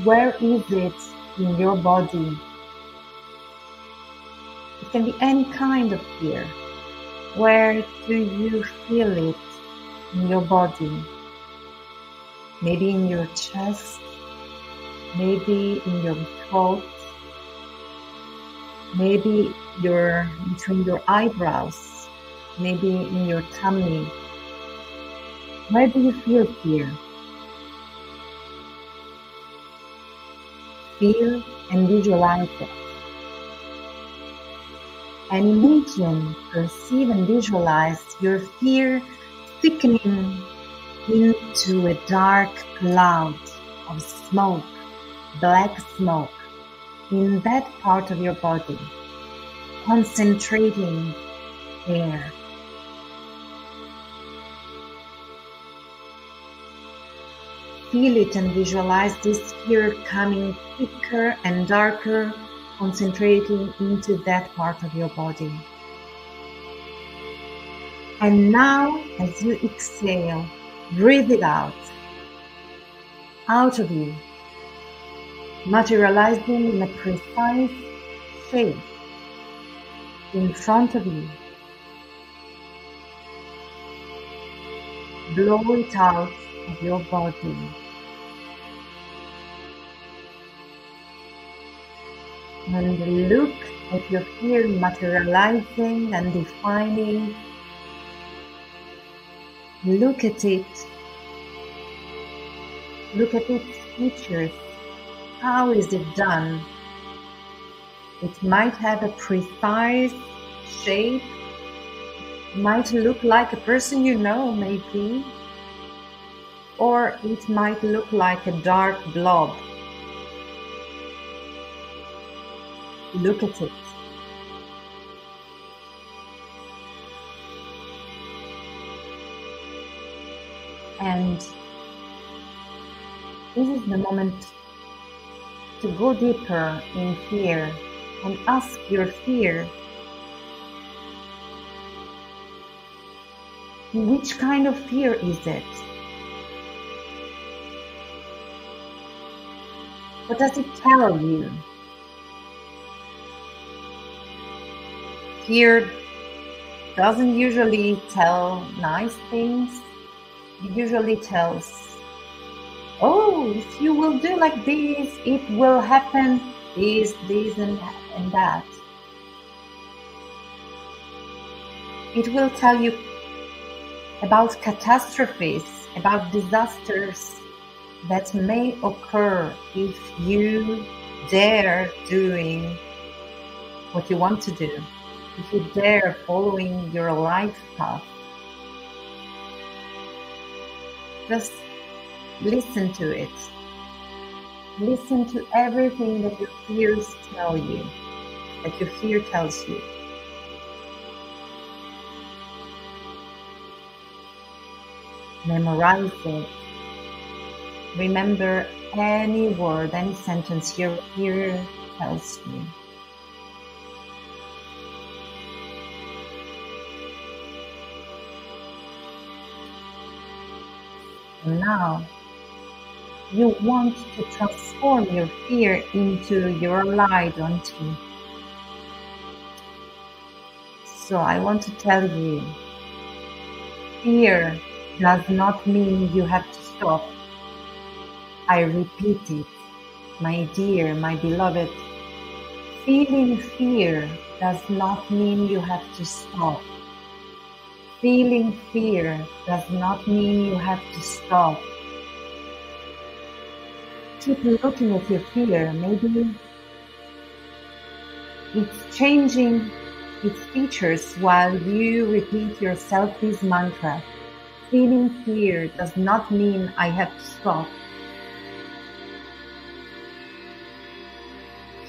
Where is it in your body? It can be any kind of fear. Where do you feel it in your body? Maybe in your chest, maybe in your throat, maybe between your eyebrows, maybe in your tummy. Where do you feel fear? Feel and visualize it. And imagine, perceive and visualize your fear thickening into a dark cloud of smoke, black smoke, in that part of your body, concentrating air. Feel it and visualize this fear coming thicker and darker, concentrating into that part of your body. And now, as you exhale, breathe it out of you, materializing in a precise shape in front of you. Blow it out of your body. And look at your fear materializing and defining. Look at it. Look at its features. How is it done? It might have a precise shape. It might look like a person you know, maybe. Or it might look like a dark blob. Look at it. And this is the moment to go deeper in fear and ask your fear, which kind of fear is it? What does it tell you? Fear doesn't usually tell nice things. It usually tells oh, if you will do like this, it will happen this, and that. It will tell you about catastrophes, about disasters that may occur if you dare doing what you want to do, if you dare following your life path. Just listen to it. Listen to everything that your fears tell you, that your fear tells you. Memorize it. Remember any word, any sentence your fear tells you. And now, you want to transform your fear into your light, don't you? So I want to tell you, fear does not mean you have to stop. I repeat it, my dear, my beloved. Feeling fear does not mean you have to stop. Feeling fear does not mean you have to stop. Keep looking at your fear. Maybe it's changing its features while you repeat yourself this mantra. Feeling fear does not mean I have to stop.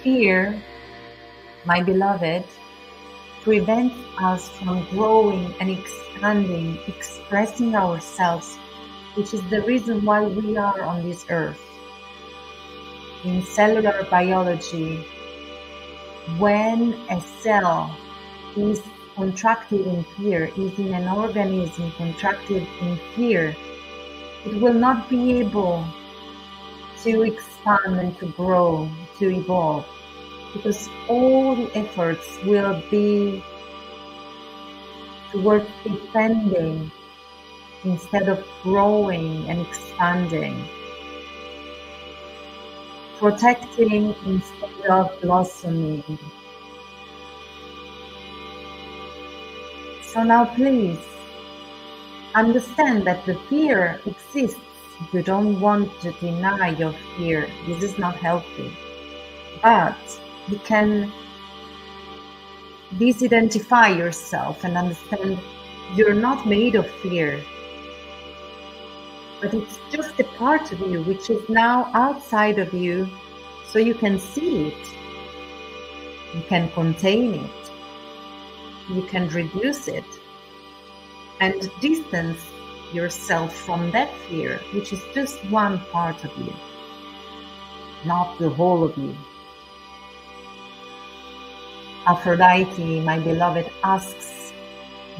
Fear, my beloved, prevents us from growing and expanding, expressing ourselves, which is the reason why we are on this earth. In cellular biology, when a cell is contracted in fear, is in an organism contracted in fear, it will not be able to expand and to grow, to evolve, because all the efforts will be towards defending instead of growing and expanding, protecting instead of blossoming. So now please understand that the fear exists. You don't want to deny your fear. This is not healthy. But you can disidentify yourself and understand you're not made of fear. But it's just a part of you which is now outside of you, so you can see it. You can contain it. You can reduce it and distance yourself from that fear, which is just one part of you, not the whole of you. Aphrodite, my beloved, asks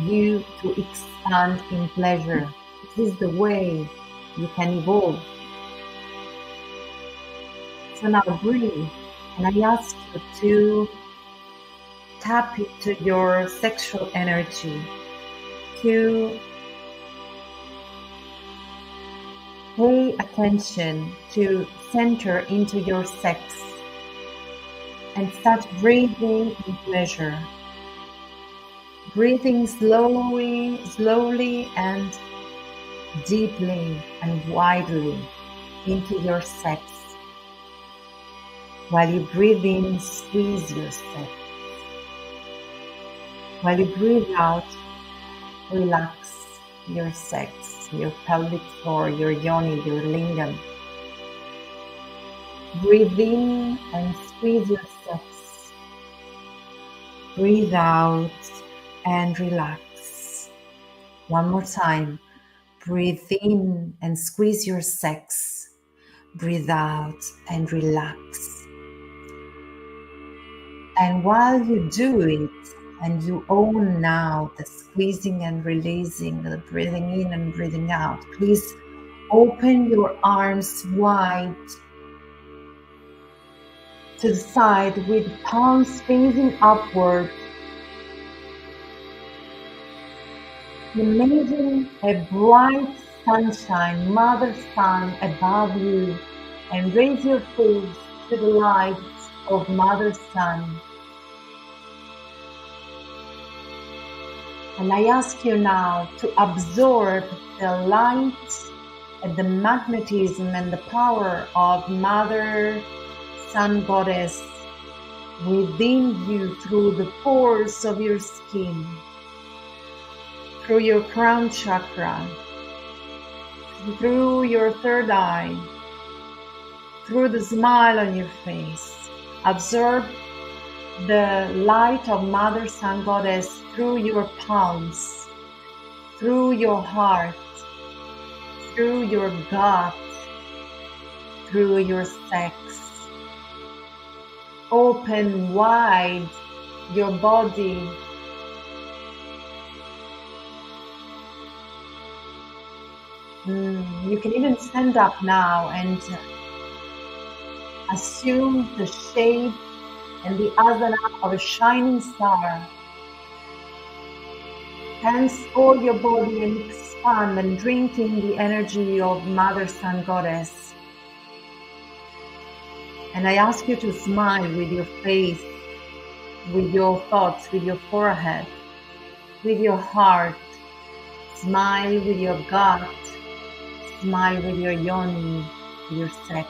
you to expand in pleasure. This is the way you can evolve. So now breathe, and I ask you to tap into your sexual energy, to pay attention, to center into your sex, and start breathing in pleasure. Breathing slowly and deeply and widely into your sex. While you breathe in, squeeze your sex. While you breathe out, relax your sex, your pelvic floor, your yoni, your lingam. Breathe in and squeeze your sex. Breathe out and relax. One more time. Breathe in and squeeze your sex. Breathe out and relax. And while you do it, and you own now the squeezing and releasing, the breathing in and breathing out, please open your arms wide to the side with palms facing upward. Imagine a bright sunshine, Mother Sun above you, and raise your face to the light of Mother Sun. And I ask you now to absorb the light and the magnetism and the power of Mother Sun Goddess within you through the pores of your skin, through your crown chakra, through your third eye, through the smile on your face. Absorb the light of Mother Sun Goddess through your palms, through your heart, through your gut, through your sex. Open wide your body. You can even stand up now and assume the shape and the asana of a shining star. Tense all your body and expand and drink in the energy of Mother Sun Goddess. And I ask you to smile with your face, with your thoughts, with your forehead, with your heart. Smile with your gut. Smile with your yoni, your sex.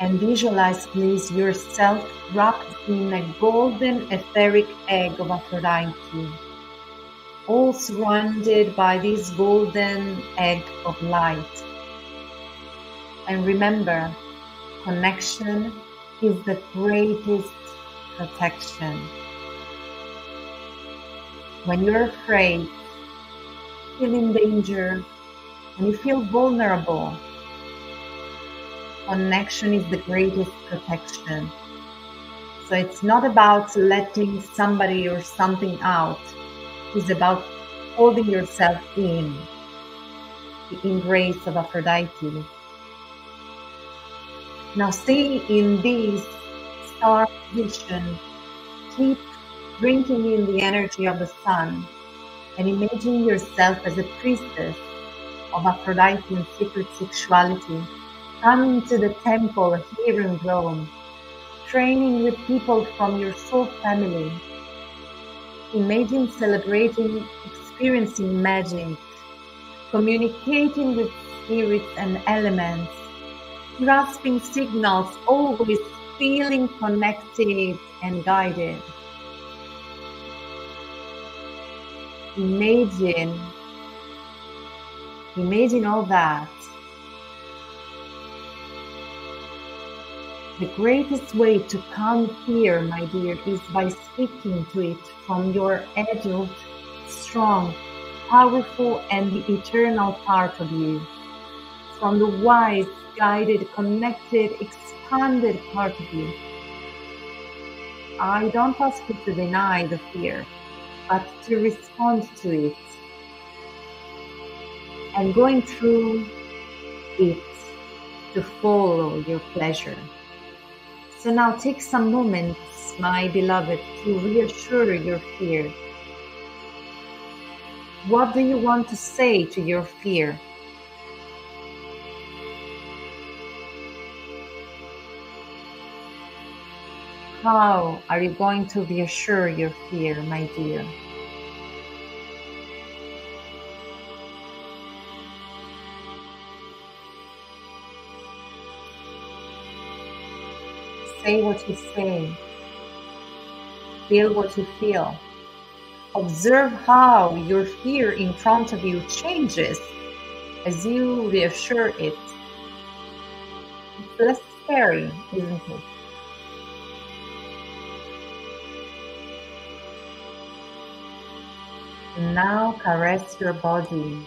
And visualize, please, yourself wrapped in a golden etheric egg of Aphrodite, all surrounded by this golden egg of light. And remember, connection is the greatest protection. When you're afraid, feel in danger, and you feel vulnerable, connection is the greatest protection. So it's not about letting somebody or something out. It's about holding yourself in the embrace of Aphrodite. Now stay in this star vision. Keep drinking in the energy of the sun and imagine yourself as a priestess of Aphrodite and sacred sexuality, coming to the temple here in Rome, training with people from your soul family. Imagine celebrating, experiencing magic, communicating with spirits and elements, grasping signals, always feeling connected and guided. Imagine all that. The greatest way to calm fear, my dear, is by speaking to it from your adult, strong, powerful, and the eternal part of you. From the wise, guided, connected, expanded part of you. I don't ask you to deny the fear, but to respond to it. And going through it to follow your pleasure. So now take some moments, my beloved, to reassure your fear. What do you want to say to your fear? How are you going to reassure your fear, my dear? Say what you say. Feel what you feel. Observe how your fear in front of you changes as you reassure it. It's less scary, isn't it? And now caress your body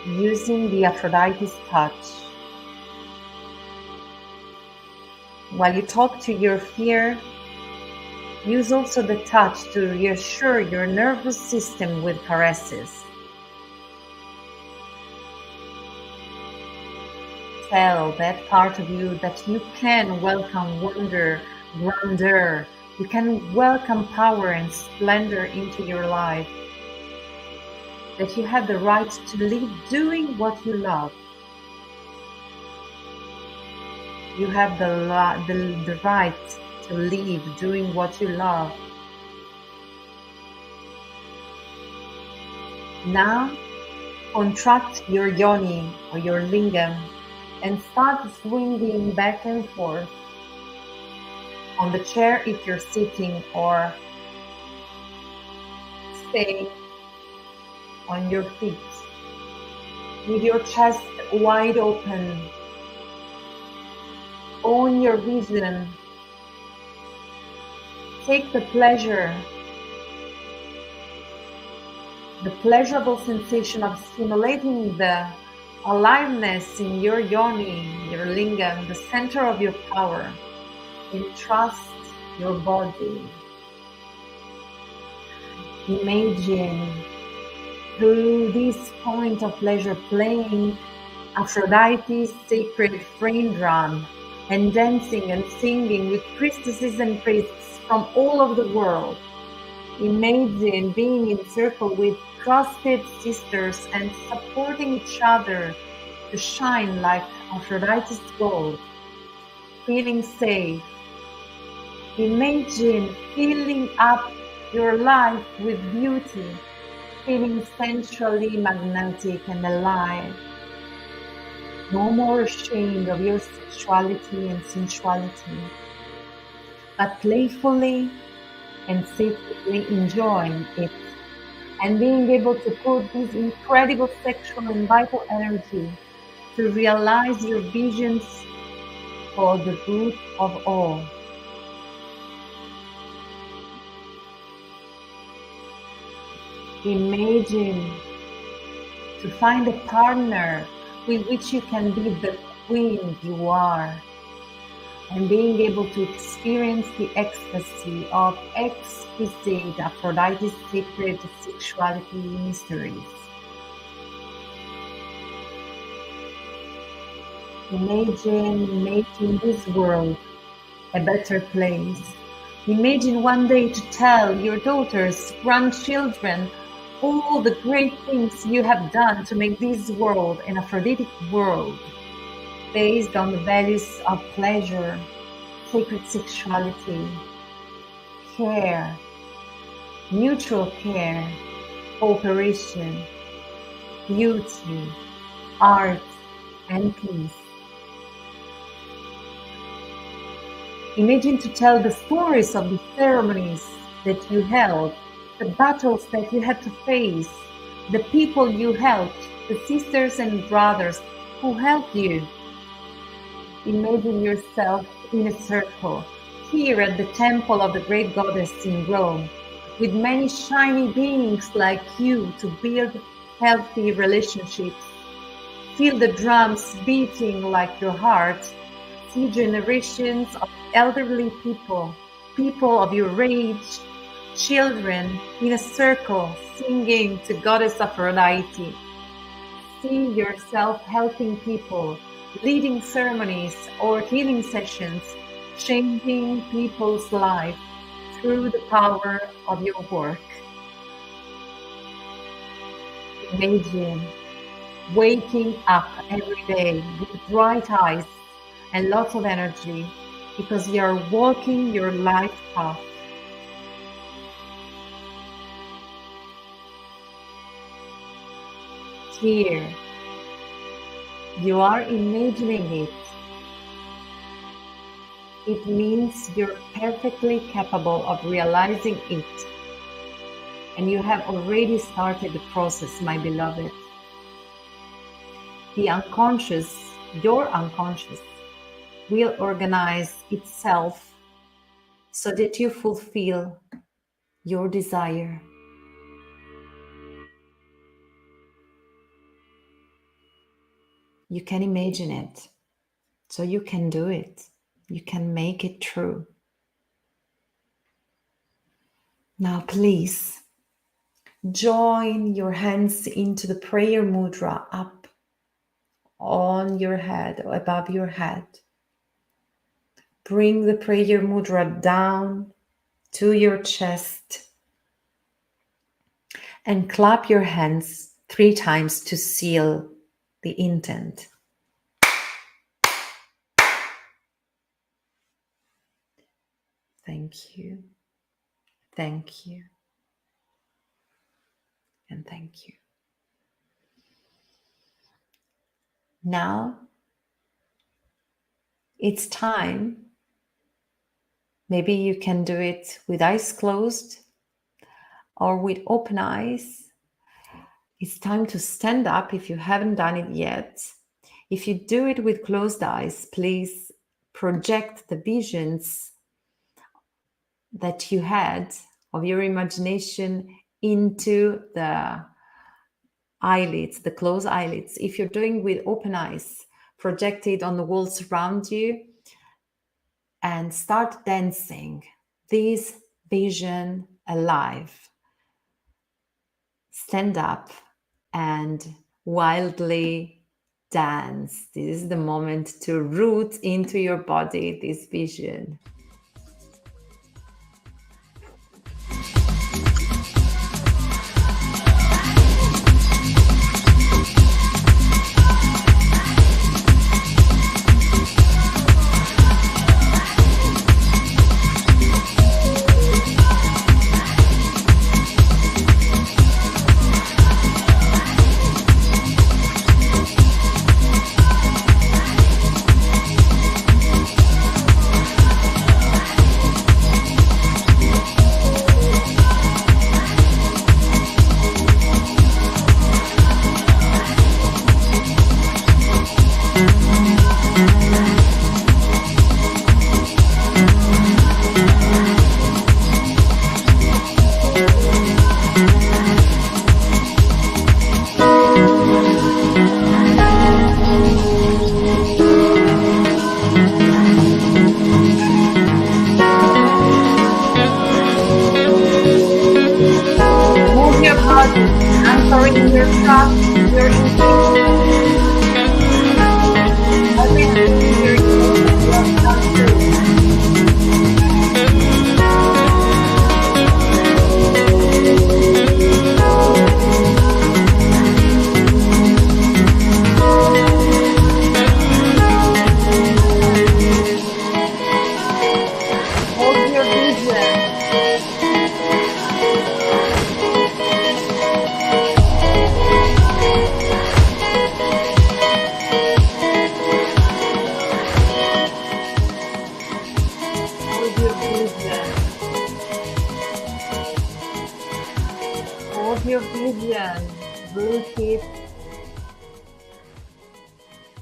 using the Aphrodite's touch. While you talk to your fear, use also the touch to reassure your nervous system with caresses. Tell that part of you that you can welcome wonder, grandeur, You can welcome power and splendor into your life. That you have the right to live doing what you love. You have the right to live doing what you love. Now, contract your yoni or your lingam and start swinging back and forth on the chair if you're sitting, or stay on your feet with your chest wide open. Own your vision. Take the pleasurable sensation of stimulating the aliveness in your yoni, your lingam, the center of your power. Entrust your body. Imagine through this point of pleasure playing Aphrodite's sacred frame drum and dancing and singing with priestesses and priests from all over the world. Imagine being in circle with trusted sisters and supporting each other to shine like Aphrodite's gold, feeling safe. Imagine filling up your life with beauty, feeling sensually magnetic and alive. No more ashamed of your sexuality and sensuality, but playfully and safely enjoying it, and being able to put this incredible sexual and vital energy to realize your visions for the good of all. Imagine to find a partner with which you can be the queen you are, and being able to experience the ecstasy of exquisite Aphrodite's sacred sexuality mysteries. Imagine making this world a better place. Imagine one day to tell your daughters, grandchildren, all the great things you have done to make this world an Aphroditic world, based on the values of pleasure, sacred sexuality, care, mutual care, cooperation, beauty, art, and peace. Imagine to tell the stories of the ceremonies that you held, the battles that you had to face, the people you helped, the sisters and brothers who helped you. Imagine yourself in a circle, here at the temple of the great goddess in Rome, with many shiny beings like you to build healthy relationships. Feel the drums beating like your heart. See generations of elderly people, people of your age, children in a circle singing to Goddess Aphrodite. See yourself helping people, leading ceremonies or healing sessions, changing people's life through the power of your work. Imagine waking up every day with bright eyes and lots of energy because you are walking your life path. Here, you are imagining it. It means you're perfectly capable of realizing it. And you have already started the process, my beloved. The unconscious, your unconscious, will organize itself so that you fulfill your desire. You can imagine it, so you can do it. You can make it true. Now, please join your hands into the prayer mudra up on your head or above your head. Bring the prayer mudra down to your chest and clap your hands 3 times to seal the intent. Thank you, thank you, and thank you. Now it's time. Maybe you can do it with eyes closed or with open eyes. It's time to stand up if you haven't done it yet. If you do it with closed eyes, please project the visions that you had of your imagination into the eyelids, the closed eyelids. If you're doing with open eyes, project it on the walls around you and start dancing this vision alive. Stand up and wildly dance. This is the moment to root into your body this vision.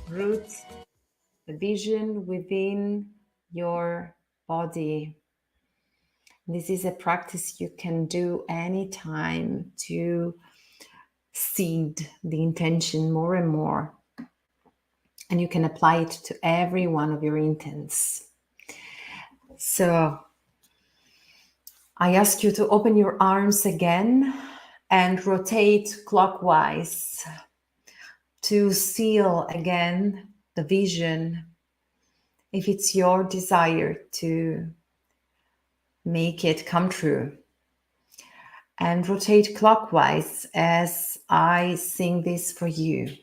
Root the vision within your body. This is a practice you can do anytime to seed the intention more and more. And you can apply it to every one of your intents. So I ask you to open your arms again and rotate clockwise to seal again the vision, if it's your desire to make it come true. And rotate clockwise as I sing this for you.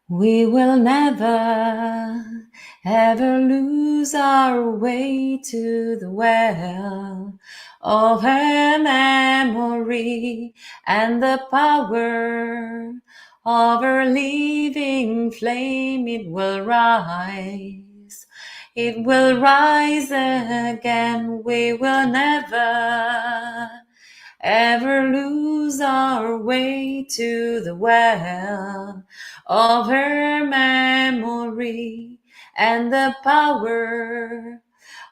We will never, ever lose our way to the well of her memory and the power of her living flame. It will rise. It will rise again. We will never, ever lose our way to the well of her memory and the power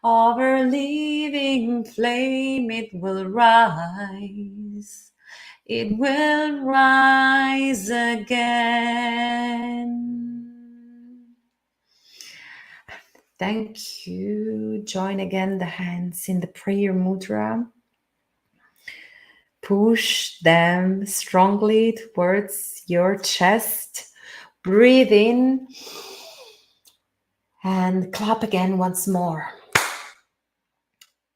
of her living flame. It will rise. It will rise again. Thank you. Join again the hands in the prayer mudra. Push them strongly towards your chest. Breathe in and clap again once more.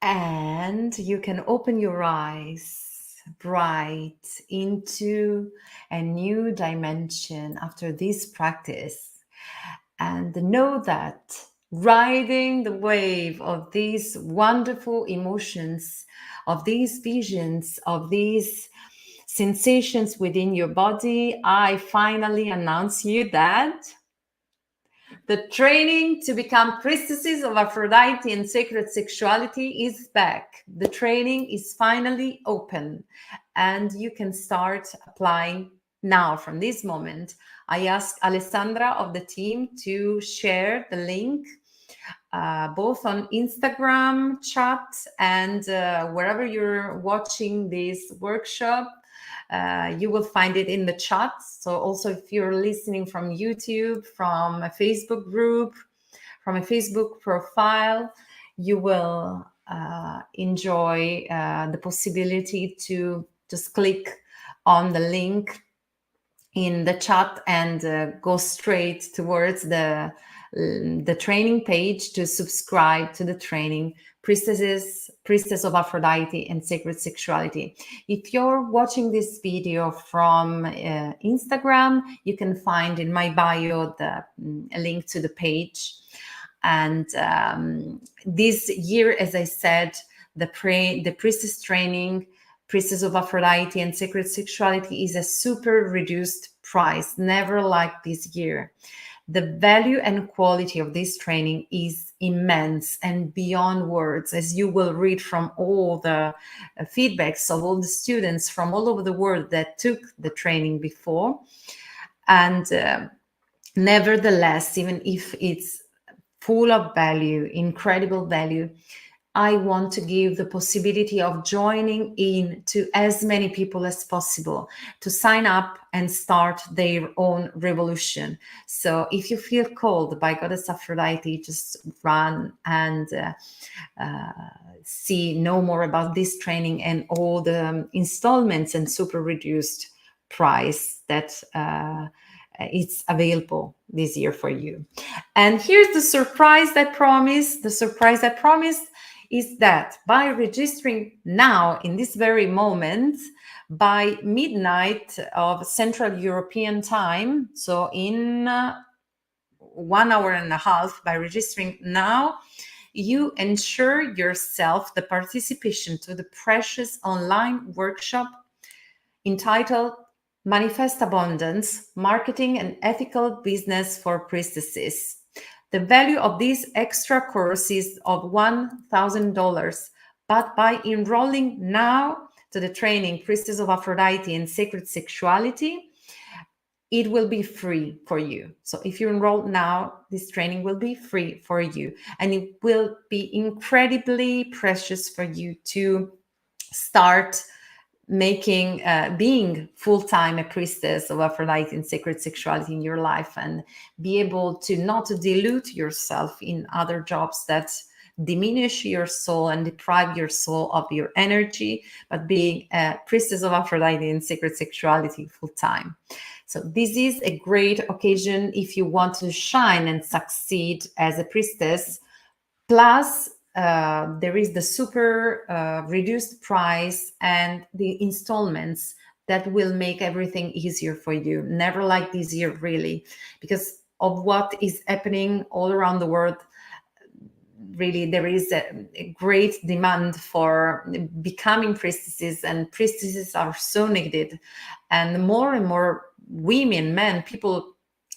And you can open your eyes bright into a new dimension after this practice. And know that riding the wave of these wonderful emotions, of these visions, of these sensations within your body, I finally announce you that the training to become priestesses of Aphrodite and sacred sexuality is back. The training is finally open and you can start applying now from this moment. I asked Alessandra of the team to share the link both on Instagram chat and wherever you're watching this workshop. You will find it in the chat. So also if you're listening from YouTube, from a Facebook group, from a Facebook profile, you will enjoy the possibility to just click on the link in the chat and go straight towards the training page to subscribe to the training Priestess of Aphrodite and Sacred Sexuality. If you're watching this video from Instagram, you can find in my bio a link to the page. And this year, as I said, the Priestess training, Priestess of Aphrodite and Sacred Sexuality is a super reduced price, never like this year. The value and quality of this training is immense and beyond words, as you will read from all the feedbacks of all the students from all over the world that took the training before. And nevertheless, even if it's full of value, incredible value, I want to give the possibility of joining in to as many people as possible to sign up and start their own revolution. So if you feel called by Goddess Aphrodite, just run and know more about this training and all the installments and super reduced price that it's available this year for you. And here's the surprise I promised. The surprise I promised is that by registering now in this very moment, by midnight of Central European time, so in 1 hour and a half, by registering now, you ensure yourself the participation to the precious online workshop entitled Manifest Abundance, Marketing and Ethical Business for Priestesses. The value of this extra course is of $1,000, but by enrolling now to the training Priestess of Aphrodite and Sacred Sexuality, it will be free for you. So if you enroll now, this training will be free for you, and it will be incredibly precious for you to start making being full-time a priestess of Aphrodite and sacred sexuality in your life, and be able to not dilute yourself in other jobs that diminish your soul and deprive your soul of your energy, but being a priestess of Aphrodite and sacred sexuality full-time. So this is a great occasion if you want to shine and succeed as a priestess. Plus there is the super reduced price and the installments that will make everything easier for you. Never like this year, really, because of what is happening all around the world. Really, there is a great demand for becoming priestesses, and priestesses are so needed. And more women, men, people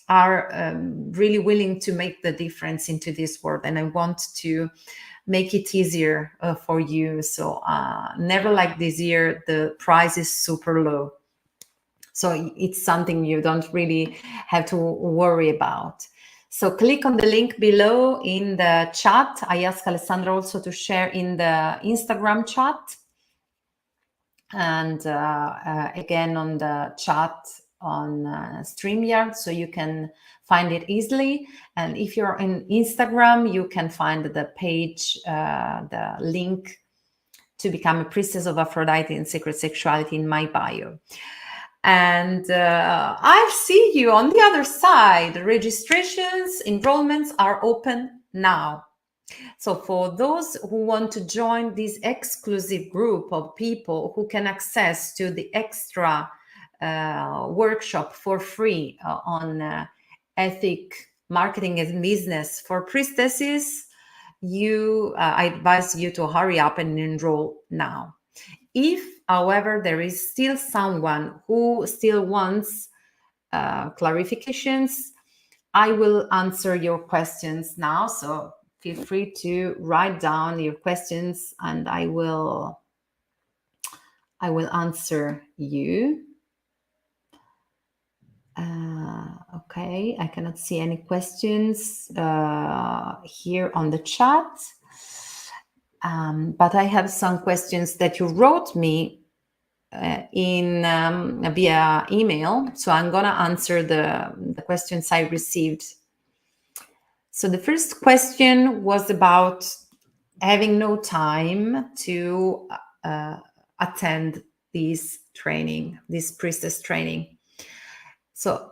are really willing to make the difference into this world. And I want to make it easier for you. So never like this year, the price is super low. So it's something you don't really have to worry about. So click on the link below in the chat. I asked Alessandra also to share in the Instagram chat. And again on the chat on StreamYard, so you can find it easily. And if you're in Instagram, you can find the page, the link to become a priestess of Aphrodite and sacred sexuality in my bio. And I see you on the other side. Registrations, enrollments are open now. So for those who want to join this exclusive group of people who can access to the extra workshop for free on ethic, marketing and business for priestesses, I advise you to hurry up and enroll now. If, however, there is still someone who still wants clarifications, I will answer your questions now. So feel free to write down your questions and I will answer you. Okay, I cannot see any questions here on the chat. But I have some questions that you wrote me in via email. So I'm going to answer the questions I received. So the first question was about having no time to attend this training, this priestess training. So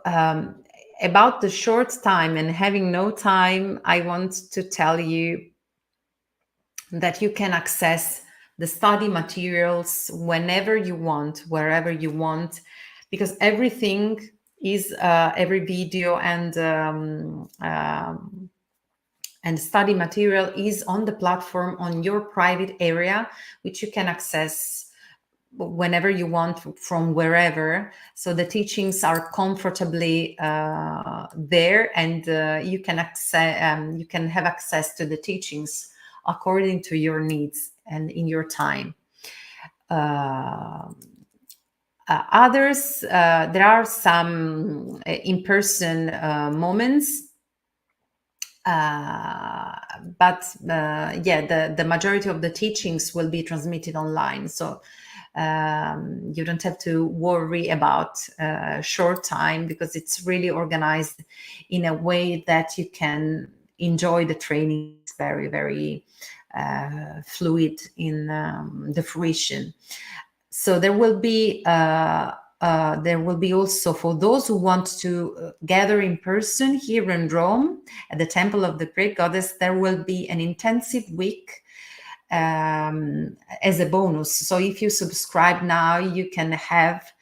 about the short time and having no time, I want to tell you that you can access the study materials whenever you want, wherever you want, because everything is every video and study material is on the platform on your private area, which you can access whenever you want from wherever. So the teachings are comfortably there, and you can have access to the teachings according to your needs and in your time. Others, there are some in-person moments, but yeah, the majority of the teachings will be transmitted online. So you don't have to worry about short time, because it's really organized in a way that you can enjoy the training. It's very, very fluid in the fruition. So there will be also, for those who want to gather in person here in Rome at the Temple of the Great Goddess, there will be an intensive week as a bonus. So if you subscribe now, you can have,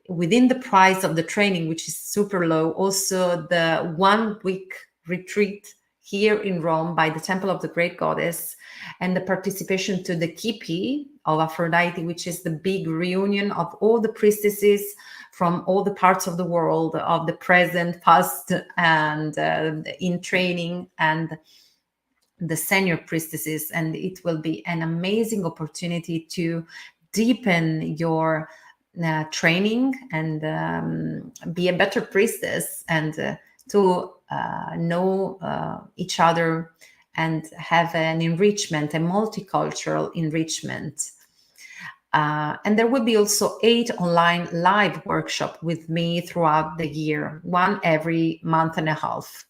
within the price of the training, which is super low, also the 1 week retreat here in Rome by the Temple of the Great Goddess, and the participation to the Kipi of Aphrodite, which is the big reunion of all the priestesses from all the parts of the world, of the present, past, and in training, and the senior priestesses. And it will be an amazing opportunity to deepen your training and be a better priestess, and to know each other and have an enrichment, a multicultural enrichment. And there will be also 8 online live workshops with me throughout the year, one every month and a half.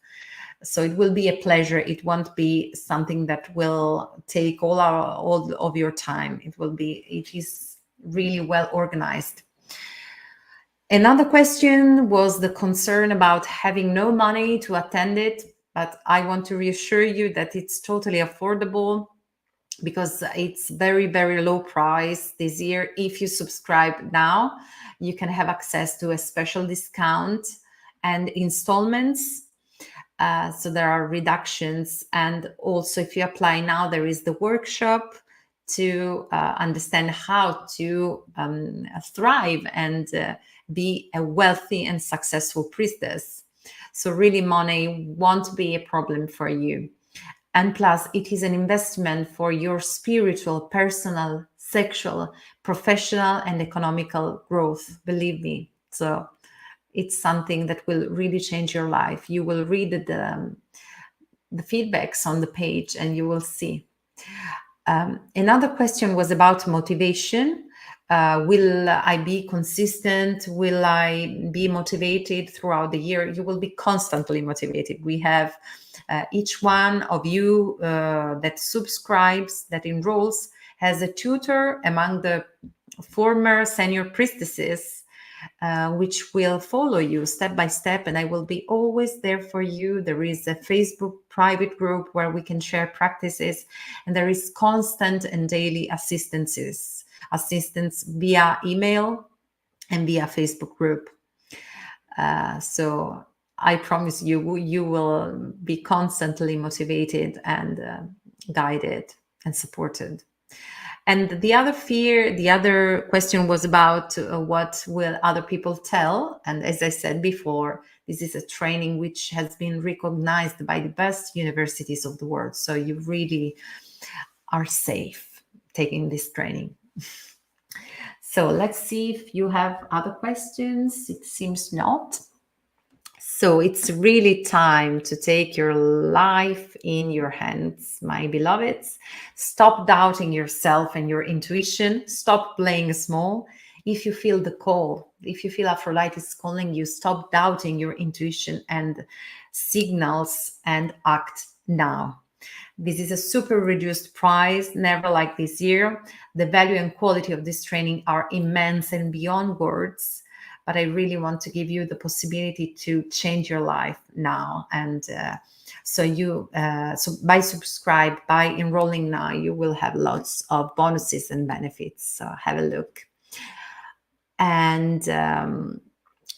So it will be a pleasure. It won't be something that will take all of your time. It is really well organized. Another question was the concern about having no money to attend it, but I want to reassure you that it's totally affordable, because it's very, very low price this year. If you subscribe now, you can have access to a special discount and installments. So there are reductions. And also, if you apply now, there is the workshop to understand how to thrive and be a wealthy and successful priestess. So really, money won't be a problem for you. And plus, it is an investment for your spiritual, personal, sexual, professional, and economical growth, believe me. So it's something that will really change your life. You will read the feedbacks on the page and you will see. Another question was about motivation. Will I be consistent? Will I be motivated throughout the year? You will be constantly motivated. We have each one of you that subscribes, that enrolls, has a tutor among the former senior priestesses which will follow you step by step, and I will be always there for you. There is a Facebook private group where we can share practices, and there is constant and daily assistance via email and via Facebook group. So I promise you, you will be constantly motivated and guided and supported. And the other question was about what will other people tell. And as I said before, this is a training which has been recognized by the best universities of the world. So you really are safe taking this training. So let's see if you have other questions. It seems not. So it's really time to take your life in your hands, my beloveds. Stop doubting yourself and your intuition. Stop playing small. If you feel the call, if you feel Aphrodite is calling you, stop doubting your intuition and signals and act now. This is a super reduced price, never like this year. The value and quality of this training are immense and beyond words. But I really want to give you the possibility to change your life now. And so by subscribe, by enrolling now, you will have lots of bonuses and benefits. So have a look. And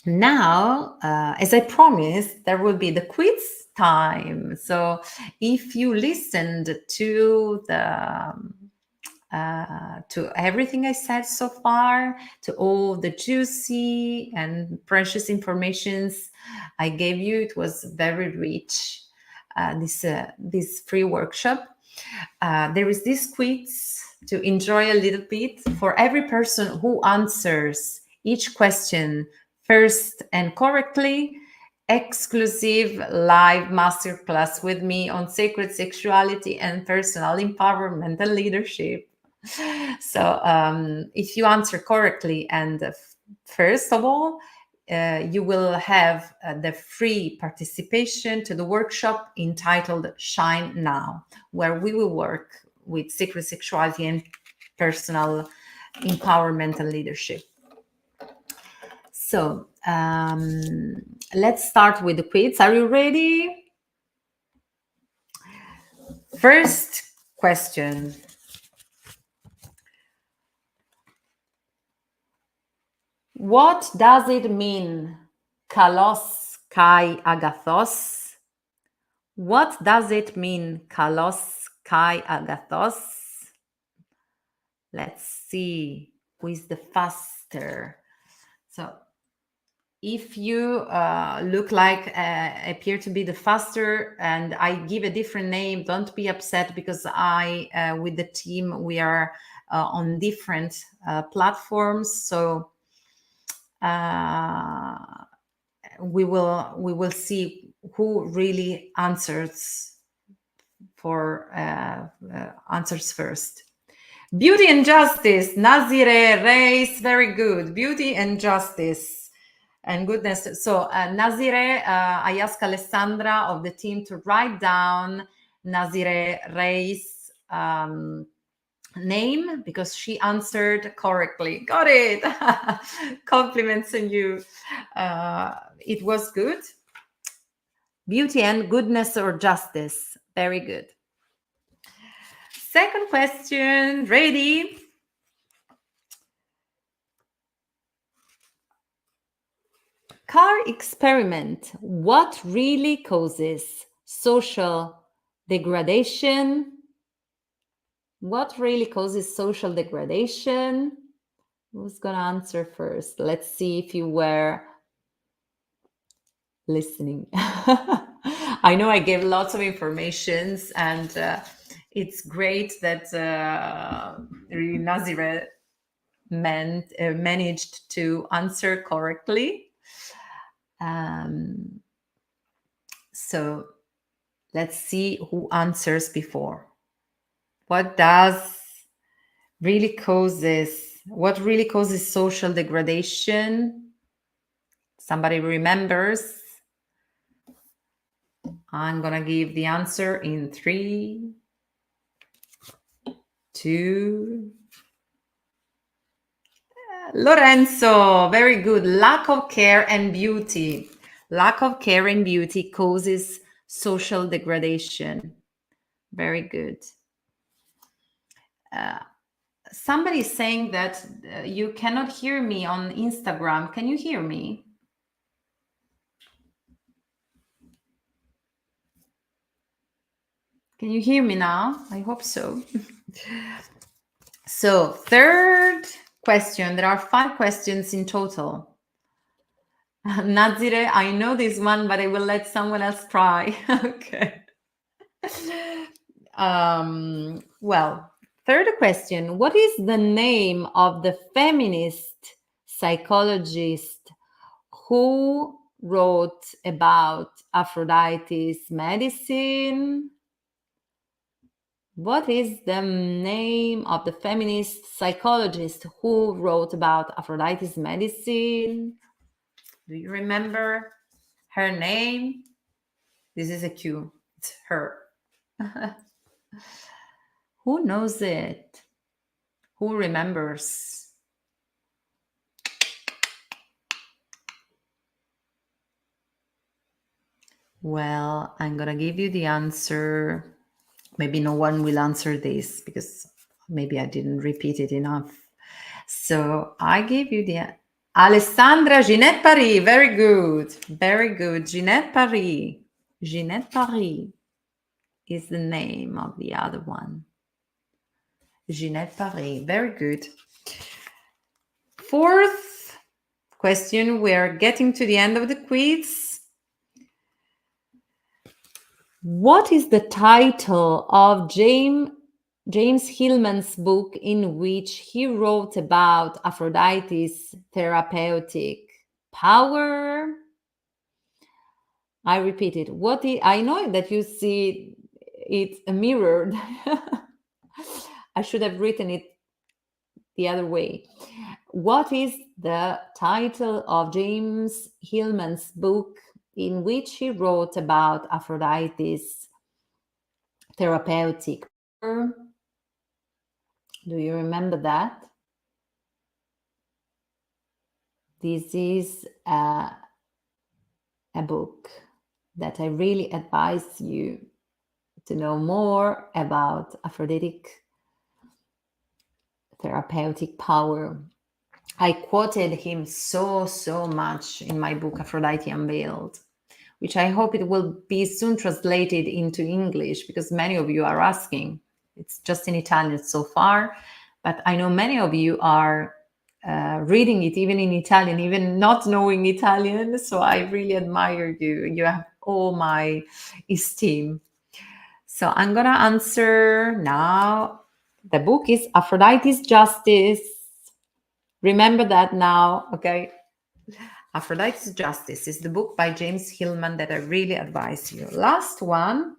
now, as I promised, there will be the quiz time. So if you listened to to everything I said so far, to all the juicy and precious informations I gave you, it was very rich. This free workshop. There is this quiz to enjoy a little bit for every person who answers each question first and correctly. Exclusive live masterclass with me on sacred sexuality and personal empowerment and leadership. So if you answer correctly, and first of all, you will have the free participation to the workshop entitled Shine Now, where we will work with sacred sexuality and personal empowerment and leadership. So let's start with the quiz. Are you ready? First question. What does it mean, kalos kai agathos? What does it mean, kalos kai agathos? Let's see who is the faster. So if you look like appear to be the faster and I give a different name, don't be upset, because I with the team we are on different platforms. So we will see who really answers first. Beauty and Justice, Nazire Reis, very good. Beauty and Justice and goodness. So Nazire, I asked Alessandra of the team to write down Nazire Reis' name, because she answered correctly. Got it. Compliments on you. It was good. Beauty and goodness or justice. Very good. Second question. Ready? Car experiment. What really causes social degradation? What really causes social degradation? Who's going to answer first? Let's see if you were listening. I know I gave lots of informations, and it's great that really Nazire managed to answer correctly. So let's see who answers before. What really causes social degradation? Somebody remembers? I'm gonna give the answer in 3, 2. Lorenzo, very good. Lack of care and beauty. Lack of care and beauty causes social degradation. Very good. Somebody is saying that you cannot hear me on Instagram. Can you hear me? Can you hear me now? I hope so. So, third question. There are 5 questions in total. Nazire, I know this one, but I will let someone else try. Okay. Well, third question. What is the name of the feminist psychologist who wrote about Aphrodite's medicine? What is the name of the feminist psychologist who wrote about Aphrodite's medicine? Do you remember her name? This is a cue. It's her. Who knows it? Who remembers? Well, I'm gonna give you the answer. Maybe no one will answer this because maybe I didn't repeat it enough. So I give you the Alessandra Ginette Paris. Very good. Very good. Ginette Paris. Ginette Paris is the name of the other one. Ginette Paris. Very good. Fourth question. We are getting to the end of the quiz. What is the title of James Hillman's book in which he wrote about Aphrodite's therapeutic power? I repeat it. I know that you see it mirrored. I should have written it the other way. What is the title of James Hillman's book in which he wrote about Aphrodite's therapeutic power? Do you remember that? This is a book that I really advise you to know more about Aphroditic therapeutic power. I quoted him so much in my book Aphrodite Unveiled, which I hope it will be soon translated into English because many of you are asking. It's just in Italian so far, but I know many of you are reading it even in Italian, even not knowing Italian. So I really admire you. You have all my esteem. So I'm going to answer now. The book is Aphrodite's Justice. Remember that now, okay? Aphrodite's Justice is the book by James Hillman that I really advise you. Last one.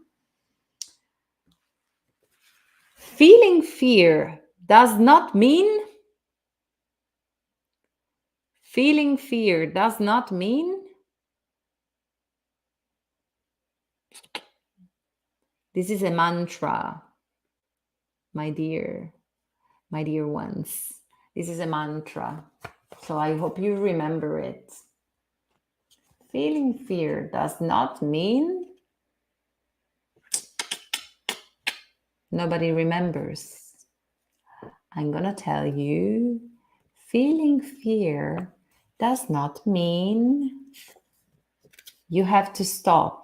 Feeling fear does not mean. Feeling fear does not mean. This is a mantra, my dear ones. This is a mantra. So I hope you remember it. Feeling fear does not mean. Nobody remembers. I'm going to tell you. Feeling fear does not mean you have to stop.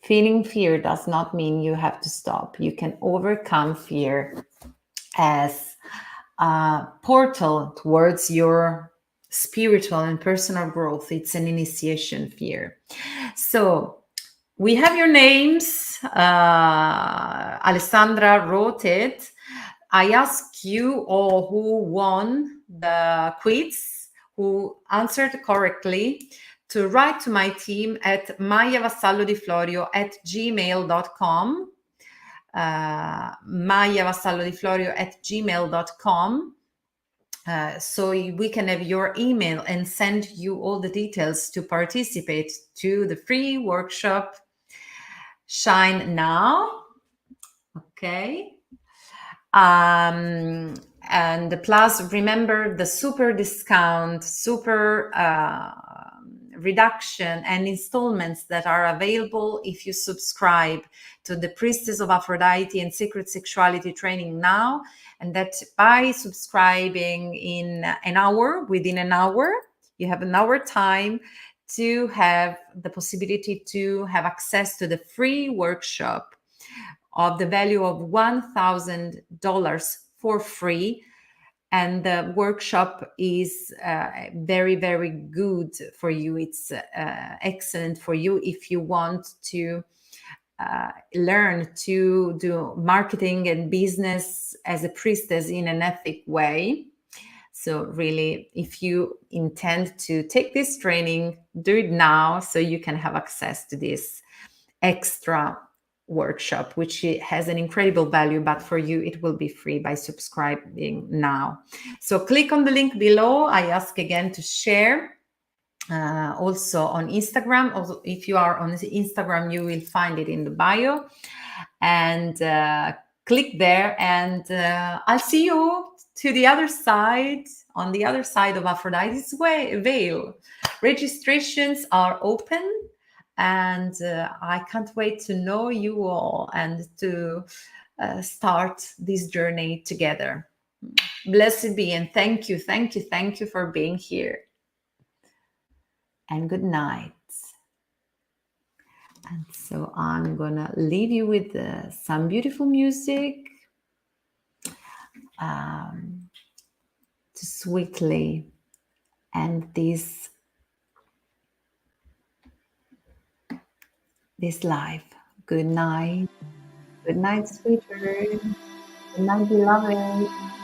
Feeling fear does not mean you have to stop. You can overcome fear as a portal towards your spiritual and personal growth. It's an initiation fear. So we have your names. Alessandra wrote it. I ask you all who won the quiz, who answered correctly, to write to my team at maiavassallodiflorio@gmail.com. maiavassallodiflorio@gmail.com. So we can have your email and send you all the details to participate to the free workshop Shine Now. Okay. And plus, remember the super discount, super reduction and installments that are available if you subscribe to the Priestess of Aphrodite and Sacred Sexuality training now. And that by subscribing in an hour, within an hour, you have an hour time to have the possibility to have access to the free workshop of the value of $1,000 for free. And the workshop is very, very good for you. It's excellent for you if you want to learn to do marketing and business as a priestess in an ethic way. So really, if you intend to take this training, do it now so you can have access to this extra workshop, which has an incredible value, but for you, it will be free by subscribing now. So click on the link below. I ask again to share. Also on Instagram. Also, if you are on Instagram, you will find it in the bio. And click there, and I'll see you to the other side, on the other side of Aphrodite's veil. Registrations are open, and I can't wait to know you all and to start this journey together. Blessed be, and thank you for being here. And good night. And so I'm gonna leave you with some beautiful music to sweetly end this life. Good night, sweetheart. Good night, beloved.